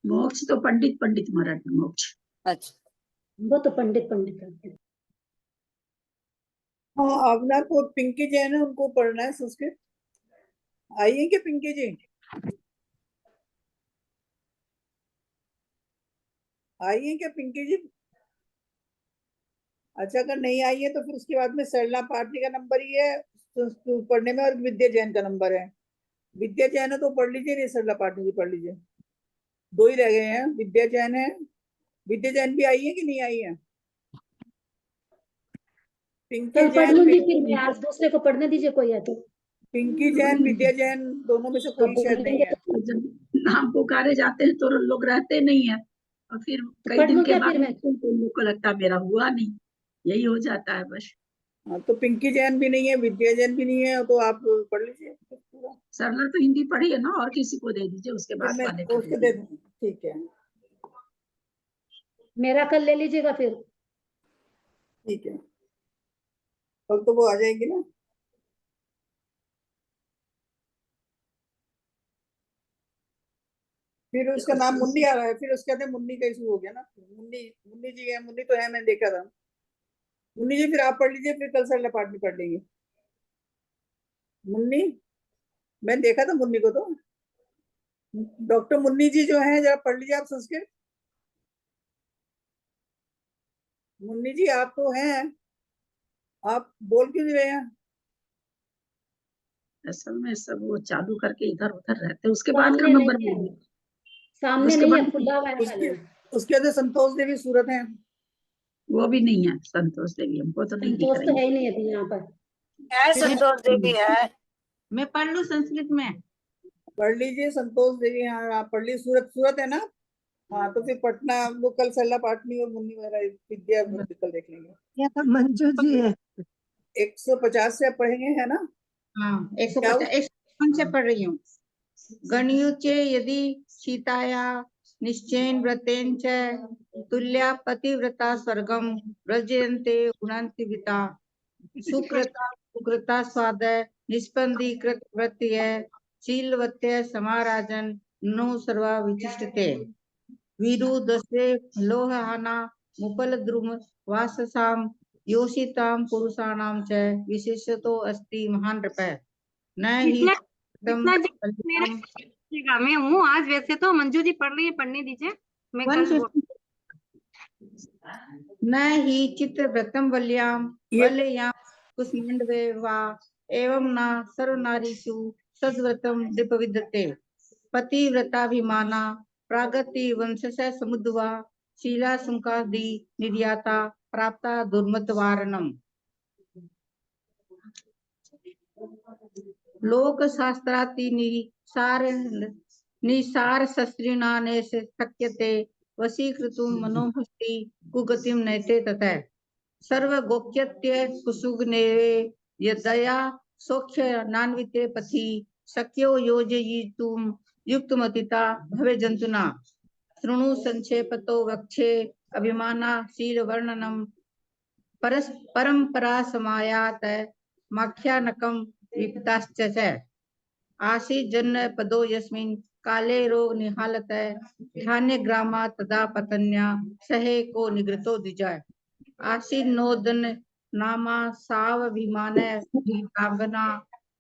[SPEAKER 2] मोक्ष तो पंडित मरण है, मोक्ष।
[SPEAKER 6] अच्छा,
[SPEAKER 5] वो तो पंडित करते हैं।
[SPEAKER 3] हाँ, अब ना को पिंकी जैन है, उनको पढ़ना है संस्कृत। आइए क्या पिंकी जी? आइए क्या पिंकी जी? अच्छा, अगर नहीं आई है तो फिर उसके बाद में सरला पाटनी का नंबर ही है संस्कृत पढ़ने में, और विद्या जैन का नंबर है। विद्या जैन है तो पढ़ लीजिए, नहीं सरला पाटनी जी पढ़ लीजिए। 2 ही रह गए हैं, विद्या जैन है। विद्या जैन भी आई है कि नहीं आई है? पिंकी
[SPEAKER 5] कल पढ़
[SPEAKER 3] जैन,
[SPEAKER 5] लूंगी फिर मैं, आज दूसरे को पढ़ने दीजिए कोई है तो।
[SPEAKER 3] पिंकी जैन, विद्या जैन, दोनों में से
[SPEAKER 5] अब
[SPEAKER 3] कोई शायद नहीं
[SPEAKER 5] बोलेंगे
[SPEAKER 3] है।
[SPEAKER 5] तो
[SPEAKER 2] जब नाम पुकारे जाते हैं तो लोग रहते नहीं है, और फिर कई
[SPEAKER 5] पढ़
[SPEAKER 2] दिन
[SPEAKER 5] लूं
[SPEAKER 2] के
[SPEAKER 5] क्या
[SPEAKER 2] बाद
[SPEAKER 5] फिर मैं?
[SPEAKER 2] तो लोग को लगता है मेरा हुआ नहीं, यही हो जाता है बस।
[SPEAKER 3] हाँ, तो पिंकी जैन भी नहीं है, विद्या जैन भी नहीं है, तो आप पढ़ लीजिए पूरा।
[SPEAKER 2] सरला तो हिंदी पढ़ी है ना, और किसी को दे दीजिए, उसके
[SPEAKER 3] फिर
[SPEAKER 2] बाद
[SPEAKER 3] मैं
[SPEAKER 2] वाले को दे
[SPEAKER 3] उसके दे
[SPEAKER 2] दीजिए।
[SPEAKER 3] दूँ, ठीक है,
[SPEAKER 5] मेरा कल ले लीजिएगा फिर।
[SPEAKER 3] ठीक है, कल तो वो आ जाएगी ना। फिर उसका नाम मुन्नी आ रहा है, फिर उसके बाद मुन्नी का इशू हो गया ना। मुन्नी, मुन्नी जी है, मुन्नी तो है, मैंने देखा था। मुन्नी जी फिर आप पढ़ लीजिए, फिर कल सरला पाठ भी पढ़ लेंगे। मुन्नी, मैंने देखा था मुन्नी को तो। डॉक्टर मुन्नी जी जो है, जरा पढ़ लीजिए आप संस्कृत। मुन्नी जी आप तो हैं, आप बोल क्यों नहीं रहे हैं?
[SPEAKER 2] असल में सब वो चालू करके इधर उधर रहते हैं, उसके बाद का
[SPEAKER 5] सामने
[SPEAKER 2] नंबर
[SPEAKER 5] नहीं है,
[SPEAKER 2] बोलिए।
[SPEAKER 5] सामने
[SPEAKER 2] उसके
[SPEAKER 5] नहीं है,
[SPEAKER 2] बाद
[SPEAKER 5] खुला हुआ है
[SPEAKER 3] उसके
[SPEAKER 5] खाली।
[SPEAKER 3] उसके बाद संतोष देवी सूरत है।
[SPEAKER 2] वो भी नहीं है, संतोष देवी हमको तो नहीं दिख
[SPEAKER 5] संतोष तो
[SPEAKER 2] रही
[SPEAKER 5] है ही नहीं अभी यहाँ पर।
[SPEAKER 6] है
[SPEAKER 3] फिर
[SPEAKER 6] संतोष देवी है।
[SPEAKER 2] मैं पढ़ लूं संस्कृत में?
[SPEAKER 3] पढ़ लीजिए संतोष देवी, हाँ आप पढ़ लीजिए, सूरत, सूरत है ना। हाँ तो फिर पटना, वो कल सरला पाटनी और मुन्नी वाला विद्या कल देख लेंगे।
[SPEAKER 4] ये तो मंजू जी है।
[SPEAKER 3] 150 से आप पढ़ेंगे, है ना?
[SPEAKER 7] हाँ,
[SPEAKER 3] क्या
[SPEAKER 7] 150, 155 से पढ़ रही हूँ। गणयुचे यदि सीताया निश्चयेन व्रतेन च तुल्या पतिव्रता स्वर्गम व्रजयन्ते गुणान्ति विता सुकृता सुकृता स्वाद निष्पन्दीकृत व्रत्य शीलवत्य समाराजन नो सर्वा विचिष्टते वीरु दस्वे लोहाना मुपल द्रुम वाससाम योषिताम पुरुषाणाम च विशेषतो अस्ति महान नृपः न ही
[SPEAKER 8] इतना
[SPEAKER 7] एकदम
[SPEAKER 8] इतना मेरा
[SPEAKER 7] बलियाम
[SPEAKER 8] दीजिएगा, मैं हूँ आज, वैसे तो मंजू जी पढ़ रही है, पढ़ने दीजिए, मैं कल बोल।
[SPEAKER 7] 150 न ही चित्रव्रतम वल्याम
[SPEAKER 3] ये
[SPEAKER 7] वल्याम कुष्मांडवे वा एवं न सर्वनारीषु सद्व्रतम दीपविद्यते पतिव्रताभिमाना प्रागति वंशस समुद्वा शीला सुंकादि निर्याता प्राप्ता दुर्मतवारणम लोक शास्त्राति निसार शस्त्रिणाने से शक्यते वशीकृतुं मनोहस्ति कुगतिं नैते ततः सर्वगोप्यत्य कुसुग्नेवे यदया सौख्य नान्विते पथि शक्यो योजयितुं युक्तमतिता भवे जंतुना शृणु संक्षेपतो वक्षे अभिमाना शील वर्णनम परंपरा समायात माख्यानकम विपताश्च च आसी जन्म पदो यस्मिन् काले रोग निहालत ध्यान ग्रामा तदा पतन्या सहे को निगृतो द्विजय आसी नोदन नामा सावभिमान कांगना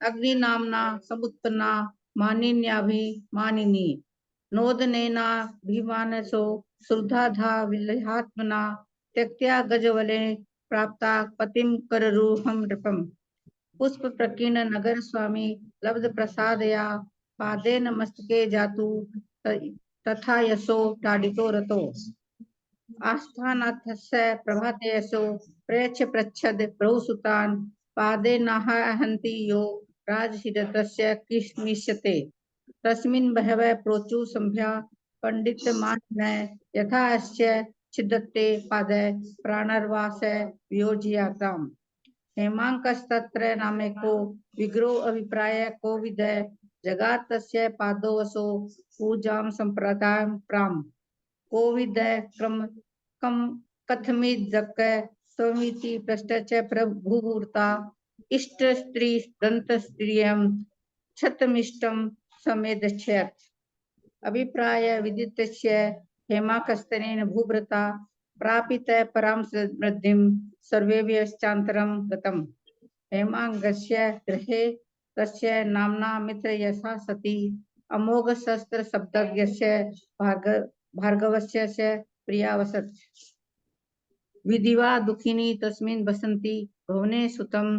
[SPEAKER 7] अग्नि नामना समुत्पन्ना मानिन्याभिमानिनी नोदनेना भीमानसो श्रद्धाधा विलहात्मना त्यक्त्या गजवले प्राप्ता पतिम कररूहम नृपम पुष्प प्रकीर्ण नगर स्वामी लब्ध प्रसादया पादेन मस्तके जातु तथा यशो ताडितो रतो आस्थानाथस्य प्रभाते यशो प्रेक्ष्य प्रच्छद प्रभुसुतान् पादे नाहन्ति यो राजशिरतस्य किष्मिष्यते तस्मिन् बहवः प्रोचु संभ्या पंडित मान यथा अस्य छिदते पाद प्राणर्वास वियोज्याताम् हेमांकस्तत्र नामेको विग्रहो अभिप्राय को विद जगात तस्य पादोवसो पूजां संप्रदाय प्राम को विद क्रम कम कथमिदक स्वमिति पृष्ठच प्रभुभूता इष्ट स्त्री दंत स्त्रियं क्षतमिष्टं समेदच्छेत् अभिप्राय विदितस्य हेमाकस्तनेन भूभृता प्रापित परां वृद्धिं सर्वेभ्यश्चान्तरं गतम् हेमांगस्य गृहे तस्य नाम्ना मित्र यशा सती अमोघ शस्त्र शब्दज्ञस्य भार्गवस्य च प्रियावसत् विधिवा दुखिनी तस्मिन् बसन्ति भुवने सुतम्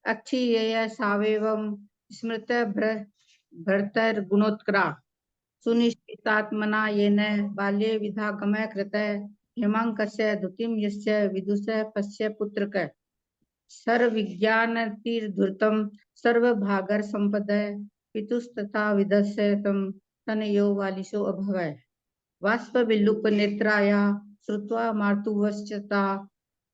[SPEAKER 7] अक्षीयेय सावेवं स्मृत भर्तर्गुणोत्करा सुनिश्चितात्मना येन बाल्ये विधागमय कृत हेमांकस्य धुतिं यस्य विदुषः पश्य पुत्रक सर्वविज्ञानतिर्धृतं सर्वभागर संपदय पितुस्तथा विदस्य तं तनयो वालिशो अभवय वाष्प विलुप नेत्राया श्रुत्वा मार्तुवश्चता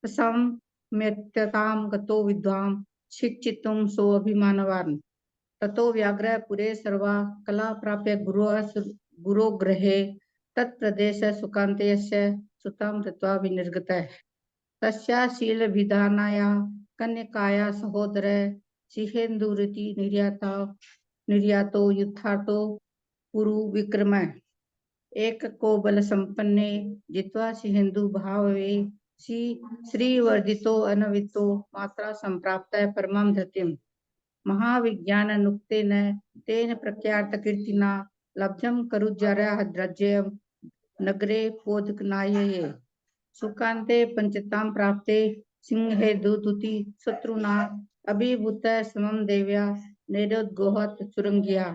[SPEAKER 7] सम्यक्तां गतो विद्वां शिक्षितुं सो अभिमानवान् ततो व्याघ्र पुरे सर्वा कला प्राप्य गुरो गृहे तत्प्रदेश सुकान्तेयस्य सुतां दत्त्वा विनिर्गतः तस्या शील विधानाया कन्यकाया सहोदर सिहेन्दुरिति निर्यातो युद्धार्थो पुरु विक्रम एक को बल संपन्ने जित्वा सिहेन्दु भावे श्रीवर्धितो अनवितो मात्रा संप्राप्त परमं धृतिम महाविज्ञान नुक्तेन तेन प्रख्यात कीर्तिना लब्धं करुज्जरः द्रज्यं नगरे पोदकनायये सुकान्ते पंचतां प्राप्ते सिंहे दूतुति शत्रुना अभिभूत समं देव्या नेरोद्गोहत चुरंगिया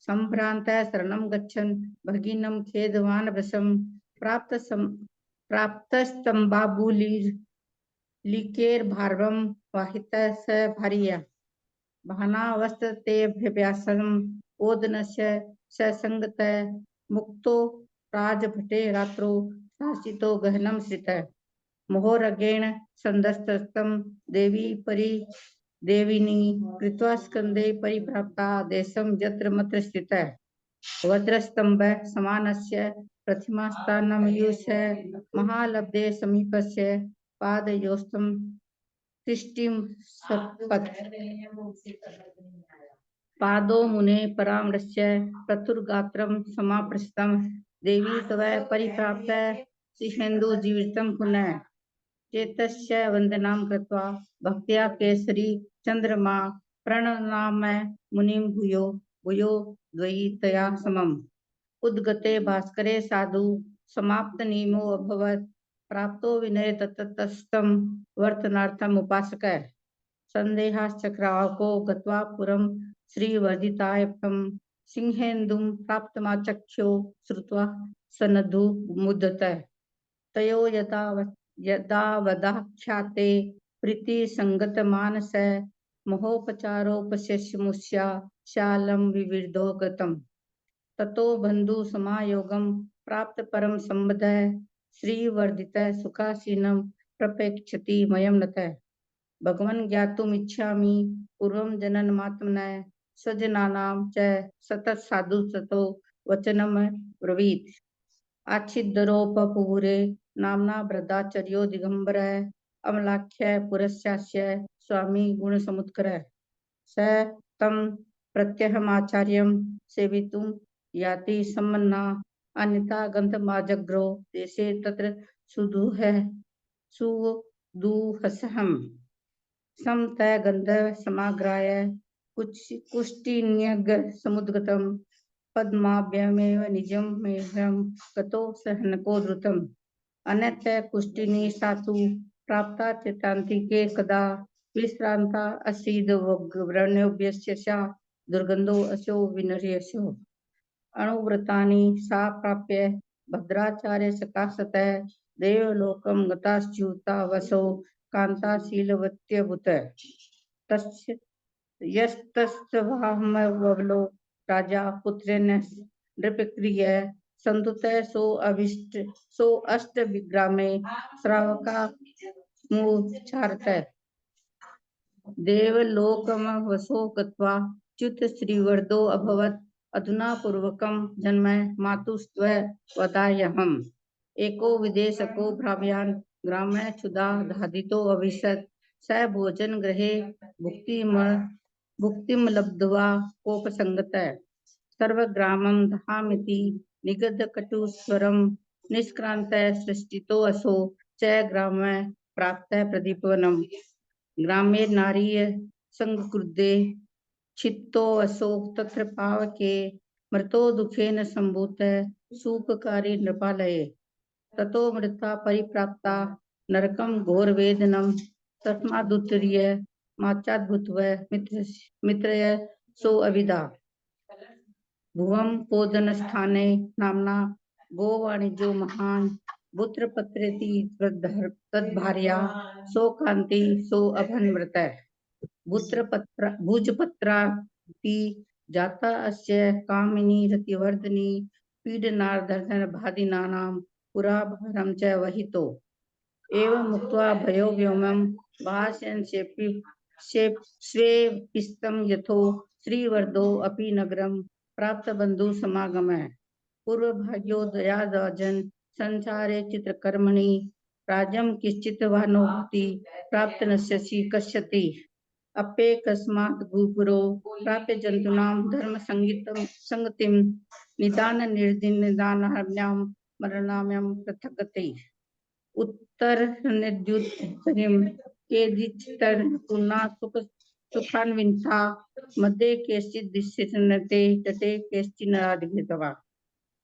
[SPEAKER 7] संभ्रांत शरणं गच्छन् भगिनं खेदवान् वृषं प्राप्तस्तंबाबुलिकेर भारवं वाहित स भार्या भानावस्ततेभ्यभ्यासं ओदनस्य ससंगत मुक्तो राजभटे रात्रो शासितो गहनं श्रितः मोहरगेण संदस्तस्तं देवीनी कृत्वा स्कंदे परिप्राप्ता देशं यत्र मत्र स्थितः वज्रस्तंभ समानस्य प्रतिमास्थानं युष महालब्धे समीपस्य पादयोस्तं तिष्ठिं सत्पथ पादो मुने परामृश्य प्रतुर्गात्रं समाप्रस्तं देवी तव परिप्राप्त सिहेन्दु जीवितं पुनः चेतस्य वंदनां कृत्वा भक्त्या केसरी चंद्रमा प्रणनाम मुनिं भूयो द्वयितया समम् उद्गते भास्करे साधु समाप्त नियमो अभवत् प्राप्तो विनय ततस्तम वर्तनार्थम उपासक संदेहाश्चक्रावको गत्वा पुरं श्रीवर्धितायपं सिंहेन्दुं प्राप्तमाचख्यो श्रुत्वा सनधु मुदत तयो यदा वदाख्याते प्रीति संगत मानस महोपचारोपशेषमुष्या शालं विविर्धो गतम् ततो बंधु समायोगम प्राप्त परम संबद श्रीवर्धित सुखासीनं प्रपेक्षति मयं नतः भगवन् ज्ञातुमिच्छामि पूर्वं जननमात्मनः स्वजनानां च सतत साधु सतो वचनं ब्रवीत् आच्छिद्दरोपपुरे नाम्ना ब्रह्मचार्यो दिगंबरः अमलाख्य पुरस्यास्य स्वामी गुणसमुत्करः स तं प्रत्यहमाचार्यं सेवितुं याति सम्मन्ना अन्यथा गन्धमाजग्रो देशे तत्र सुदुहसहम् समत गन्ध समाग्राय कुष्टिन्यग समुद्गतं पद्माभ्यमेव निजं मेघं गतो सहनको द्रुतम् अन्यत्र कुष्टिनी सातु प्राप्ता चितान्तिके कदा विश्रान्ता असीद व्रणोभ्यस्य दुर्गन्धो असो विनर्यसो अणुव्रतानि सा प्राप्य भद्राचार्य सकाशतः देवलोकं गताश्च्युता वसो कान्ताशीलवत्यभूत तस्य यस्तस्वाहमवलो राजा पुत्रेण नृपक्रिय संतुतः सो अष्ट विग्रामे श्रावका मुचारत देवलोकमवसो गत्वा च्युत श्रीवर्धो अभवत् अधुना पूर्वकं जन्म मातुस्त्व वदायहम् एको विदेशको भ्राम्यान् ग्रामे क्षुधा धादितो अविशत् स भोजन गृहे भुक्तिं लब्ध्वा कोपसंगतः सर्वग्रामं दहामिति निगदकटुस्वरं निष्क्रान्तः सृष्टितो असो च ग्रामे प्राप्तः प्रदीपवनम् ग्रामे नारीय संक्रुद्धे छित्तो असो तत्र पावके मृतो दुखेन संभूत सूपकारी नृपालये ततो मृता परिप्राप्ता नरकं घोरवेदनं तस्मादुत्तरीय माचाद्भूत्व मित्रय सो अविदा भुवं पोदनस्थाने नाम्ना गोवाणिज्यो महान् पुत्र पत्रेति तद्भार्या सो कांति सो अभन्मृत भुजपत्रापि जाता अस्य कामिनी रतिवर्धनी पीडनार्दन भादिनानां पुरा भारं च वहितो एवं मुक्त्वा भयो व्योमं भाष्यन् स्वे पिस्तं यथो श्रीवर्धो अपि नगरं प्राप्त बंधु समागमः पूर्व भाग्योदयादजन संसारे चित्रकर्मणि राज्यं किश्चित् वा नोक्ति प्राप्त नश्यसि कश्यति अप्ये कस्मात् गुरुपुरो प्राप्य जन्तूनां धर्म संगतिं निदान निर्दिनिदानाभ्यां मरणाम्यं पृथक्ते उत्तर निर्द्युतरिं केचित्तर पुना सुखान्विता मध्ये केश्चित् दिश्यन्ते तटे केश्चिन्नराधितवा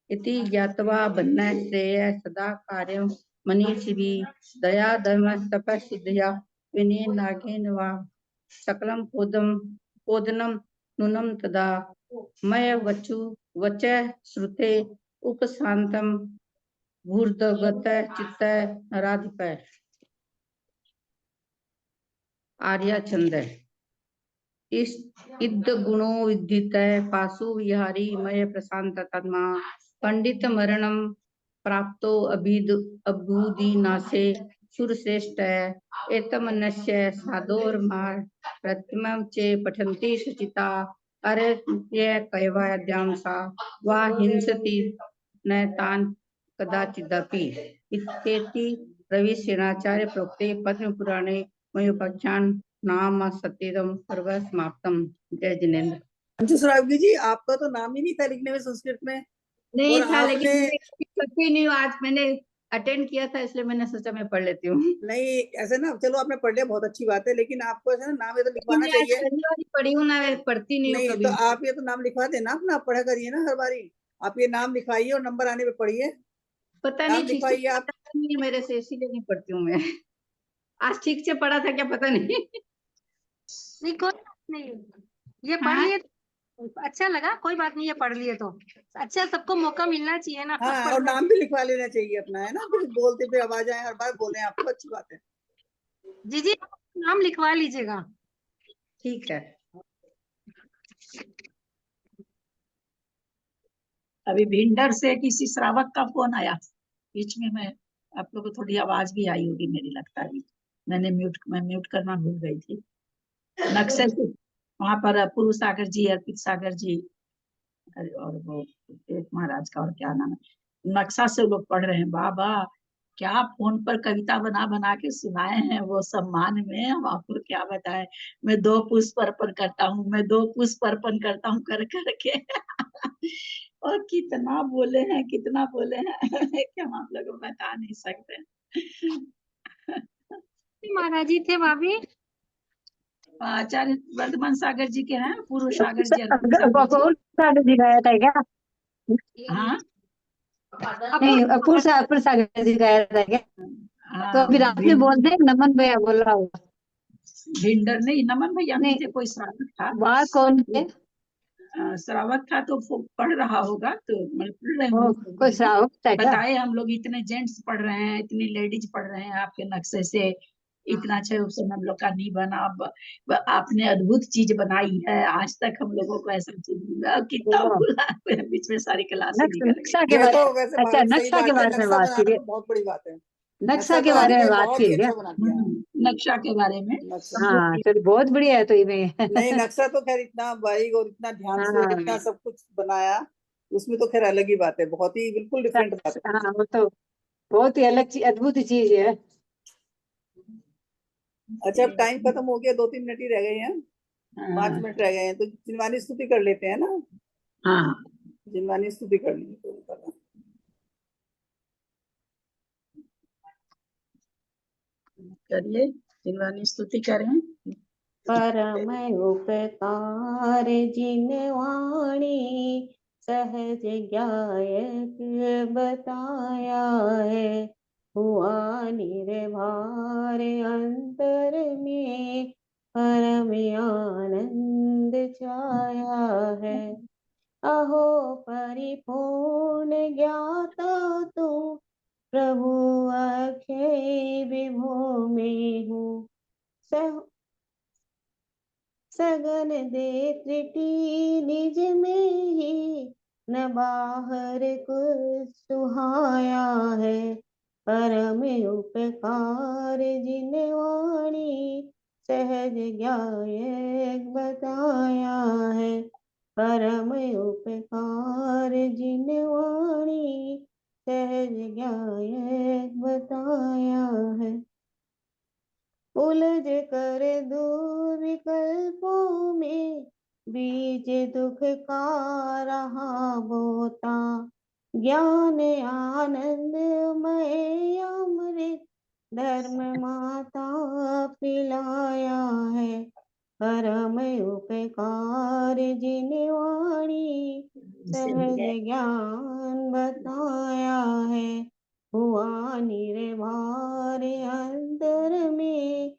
[SPEAKER 7] इति ज्ञात्वा बन्धः श्रेयः सदा कार्यं मनीषिभिः दया धर्म तपस्सिद्धया विनयेन नागेन वा सकलं पोदनं नूनं तदा मय वच श्रुते उपशान्तं भूर्दगत चित्त नराधिप आर्या छंद इद गुणो विद्युत पासु विहारी मय प्रशांत तन्मा पंडित मरणम प्राप्तो अभूदि नासे सुरश्रेष्ठ एतमनस्य साधोर्मार प्रतिमं चे पठन्ति सुचिता अरण्य कैवाद्यां सा वा हिंसति न तान् कदाचिदपि इत्येति रविसेनाचार्य प्रोक्ते पद्म पुराणे मयोपाख्यान नाम सत्यदम सर्व समाप्तम। जय जिनेन्द्र।
[SPEAKER 3] अंशु सरावगी जी, आपका तो नाम ही नहीं था लिखने में संस्कृत में।
[SPEAKER 7] नहीं
[SPEAKER 3] और
[SPEAKER 7] था, लेकिन
[SPEAKER 3] आपने
[SPEAKER 7] कंटिन्यू आज मैंने अटेंड किया था, इसलिए मैंने सोचा मैं पढ़ लेती हूँ।
[SPEAKER 3] नहीं ऐसे ना, चलो आपने पढ़ लिया, बहुत अच्छी बात है, लेकिन आपको ऐसा ना नाम ये तो लिखवाना चाहिए।
[SPEAKER 7] पढ़ी हूँ ना, पढ़ती नहीं हूँ
[SPEAKER 3] नहीं
[SPEAKER 7] कभी।
[SPEAKER 3] तो आप ये तो नाम लिखवा देना अपना, आप पढ़ा करिए ना हर बारी। आप ये नाम लिखवाइए और नंबर आने पे पढ़िए।
[SPEAKER 7] पता
[SPEAKER 3] नाम
[SPEAKER 7] नहीं ठीक से
[SPEAKER 3] लिखवाइए आप।
[SPEAKER 7] नहीं है मेरे से, इसीलिए नहीं पढ़ती हूँ मैं। आज ठीक से पढ़ा था क्या पता नहीं।
[SPEAKER 8] नहीं कोई बात नहीं, ये पढ़ लिए तो अच्छा लगा, कोई बात नहीं, ये पढ़ लिए तो अच्छा, सबको मौका मिलना चाहिए ना।
[SPEAKER 3] हाँ, और नाम भी लिखवा लेना चाहिए अपना, है ना, फिर बोलते फिर आवाज आए, हर बार बोले आप तो अच्छी बात है।
[SPEAKER 8] जी जी, नाम लिखवा लीजिएगा।
[SPEAKER 7] ठीक है।
[SPEAKER 2] अभी भिंडर से किसी श्रावक का फोन आया बीच में, मैं आप लोगों को थोड़ी आवाज भी आई होगी मेरी, लगता है मैं म्यूट करना भूल गई थी। नक्शे से वहां पर अपूर्व सागर जी, अर्पित सागर जी और वो एक महाराज का और क्या नाम है, नक्शा से लोग पढ़ रहे हैं। बाबा क्या फोन पर कविता बना बना के सुनाए हैं वो सम्मान में, हम आपको क्या बताएं। मैं 2 पुष्प अर्पण करता हूँ, मैं 2 पुष्प अर्पण करता हूँ कर करके और कितना बोले हैं, कितना बोले हैं कि हम आप लोग को बता नहीं सकते।
[SPEAKER 8] महाराज जी थे भाभी,
[SPEAKER 2] आचार्य वर्धमान सागर जी के हैं, पूर्व सागर जी, अर्पित सागर जी।
[SPEAKER 4] सागर जी गाया था क्या?
[SPEAKER 2] हाँ
[SPEAKER 4] नहीं, अपूर सागर जी गाया था क्या? तो फिर आप ही बोल दे, नमन भैया बोल रहा होगा।
[SPEAKER 2] भिंडर नहीं, नमन भैया नहीं
[SPEAKER 4] नहीं,
[SPEAKER 2] थे, कोई श्रावक था।
[SPEAKER 4] वहाँ कौन थे?
[SPEAKER 2] श्रावक था तो पढ़ रहा होगा, तो मतलब पढ़ रहे
[SPEAKER 4] ओ,
[SPEAKER 2] होंगे।
[SPEAKER 4] कोई श्रावक था क्या?
[SPEAKER 2] बताए हम लोग इतने जेंट्स पढ़ रहे हैं, इतनी लेडीज पढ़ रहे हैं आपके नक्शे से, इतना अच्छा ऑप्शन हम लोग का नहीं बना। आपने अद्भुत चीज बनाई है, आज तक हम लोगों को ऐसा चीज मिला, कितना
[SPEAKER 4] ओ,
[SPEAKER 2] बोला बीच में सारी क्लास ही निकल गई।
[SPEAKER 4] नक्शा के
[SPEAKER 3] ये
[SPEAKER 4] बारे
[SPEAKER 3] तो
[SPEAKER 4] में।
[SPEAKER 3] वैसे
[SPEAKER 4] अच्छा,
[SPEAKER 3] महाराज सही
[SPEAKER 4] नक्शा के
[SPEAKER 3] बात है,
[SPEAKER 4] बारे में
[SPEAKER 3] नक्शा
[SPEAKER 4] बात
[SPEAKER 3] बनाना
[SPEAKER 4] कीजिए।
[SPEAKER 3] तो बहुत बड़ी बात है।
[SPEAKER 4] नक्शा
[SPEAKER 3] नक्शा
[SPEAKER 4] के
[SPEAKER 3] तो
[SPEAKER 4] बारे में
[SPEAKER 3] आपने
[SPEAKER 4] बात
[SPEAKER 3] बहुत ही
[SPEAKER 4] कीजिए।
[SPEAKER 3] अच्छा बना दिया।
[SPEAKER 2] नक्शा के बारे में
[SPEAKER 3] नक्शा
[SPEAKER 4] हाँ, चलो बहुत बढ़िया है तो ये।
[SPEAKER 3] नहीं, नक्शा तो खैर इतना बारीक और इतना ध्यान से
[SPEAKER 4] हाँ,
[SPEAKER 3] इतना सब कुछ बनाया, उसमें तो खैर अलग ही बात है, बहुत ही बिल्कुल डिफरेंट बात है।
[SPEAKER 4] हाँ, वो तो बहुत ही अलग चीज, अद्भुत चीज है।
[SPEAKER 3] अच्छा, अब टाइम खत्म हो गया, 2-3 मिनट ही रह गए हैं, 5 मिनट रह गए हैं, तो जिनवानी स्तुति कर लेते हैं ना।
[SPEAKER 2] हाँ
[SPEAKER 3] जिनवानी स्तुति कर ली
[SPEAKER 2] करिए, जिनवानी स्तुति करें।
[SPEAKER 1] परम उपकार जिनवाणी सहज ज्ञायक बताया है, हुआ निर्भर अंतर में परम आनंद छाया है। अहो परिपूर्ण ज्ञाता तुम प्रभु अक्षय विभो में हूँ। सगन दे त्रुटि निज में ही, न बाहर कुछ सुहाया है। परम उपकार जिन वाणी सहज ज्ञाय बताया है। परम उपकार जिन वाणी सहज ज्ञाय बताया है। उलझ कर दुर्विकल्पों में बीच दुख का रहा बोता। ज्ञान आनंदमय अमृत धर्म माता पिलाया है। परम उपकार जिन वाणी सहज ज्ञान बताया है। हुआ निर्भर अंतर में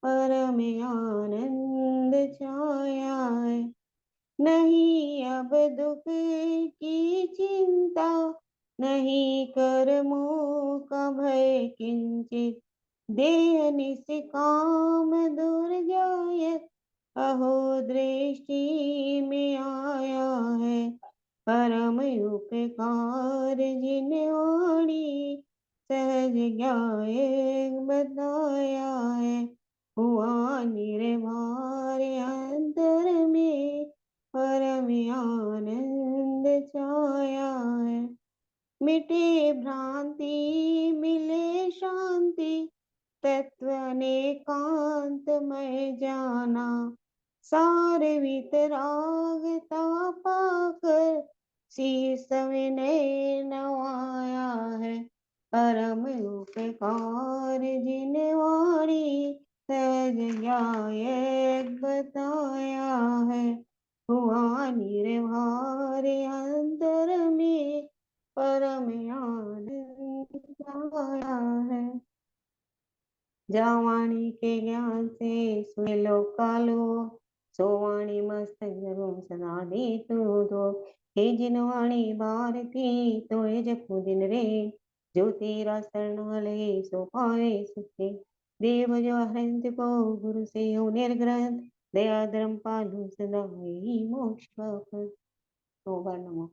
[SPEAKER 1] परम आनंद छाया है। नहीं अब दुख की चिंता, नहीं कर्मों का भय किंचित। देह निष्काम दुर्गायक अहो दृष्टि में आया है। परम उपकार जिन वाणी सहज ज्ञाय बताया है। हुआ निर्भर अंतर में परम आनंद छाया है। मिटे भ्रांति मिले शांति, तत्व अनेकांत में जाना। सार वितरागता पाकर शीस विनय नवाया है। परम उपकार जिन वाणी सहज ज्ञाय बताया है। हुआ निर्भर अंतर में परम आनंद छाया है। जावाणी के ज्ञान से सुने लो कालो, सोवाणी मस्तक सदा दे तो। हे जिनवाणी भारती तोए जपू दिन रे, जो तेरा शरण ले सो पाए सुखे। देव जो हरंत को गुरु से हो निर्ग्रंथ, दया धर्म पालु सदा ही मोक्ष का फल। तो नमो।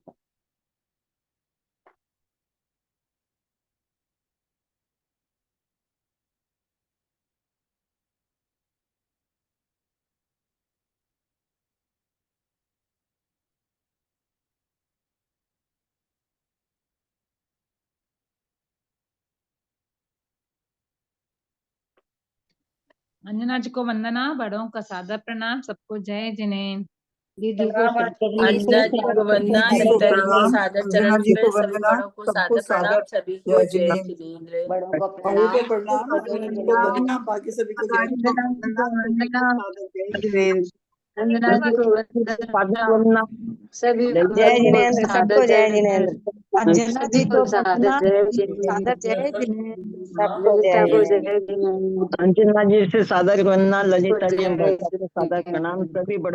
[SPEAKER 9] अंजना जी को वंदना, बड़ों का सादर प्रणाम, सबको जय जिनेन्द्र। दीदी को
[SPEAKER 6] अंजना जी को वंदना, ललिता जी को सादर
[SPEAKER 3] अंजना
[SPEAKER 6] चरण
[SPEAKER 3] जी को
[SPEAKER 6] स्पर्श, सभी
[SPEAKER 3] वंदना,
[SPEAKER 6] बड़ों को
[SPEAKER 3] सबको
[SPEAKER 6] सादर प्रणाम, सभी को
[SPEAKER 3] जय
[SPEAKER 6] जय
[SPEAKER 3] जिनेन्द्र।
[SPEAKER 6] जिनेन्द्र।
[SPEAKER 1] बड़ों को
[SPEAKER 3] बड़ों को
[SPEAKER 1] प्रणाम,
[SPEAKER 3] प्रणाम,
[SPEAKER 1] जय
[SPEAKER 3] अंजना जी को
[SPEAKER 1] जिनेन्द्र।
[SPEAKER 3] वंदना, बाकी सभी को जय जिनेन्द्र।
[SPEAKER 7] अंजना जी को वंदना, सभी
[SPEAKER 1] जय
[SPEAKER 7] को
[SPEAKER 1] जिनेन्द्र,
[SPEAKER 7] सादर
[SPEAKER 1] सबको
[SPEAKER 7] जय
[SPEAKER 1] जय जिनेन्द्र।
[SPEAKER 3] अंजना
[SPEAKER 7] सभी
[SPEAKER 3] जी
[SPEAKER 7] को
[SPEAKER 3] को
[SPEAKER 7] सादर
[SPEAKER 3] वंदना,
[SPEAKER 7] जय
[SPEAKER 3] सादर
[SPEAKER 7] जिनेन्द्र।
[SPEAKER 3] जय जिनेन्द्र।
[SPEAKER 1] सबको
[SPEAKER 7] ललिता
[SPEAKER 1] जय
[SPEAKER 7] को
[SPEAKER 1] जिनेन्द्र।
[SPEAKER 7] जय जिनेन्द्र।
[SPEAKER 10] अंजना जी से सादर वंदना, ललिता जी
[SPEAKER 7] जय
[SPEAKER 10] सबको सादर प्रणाम, सभी बड़ों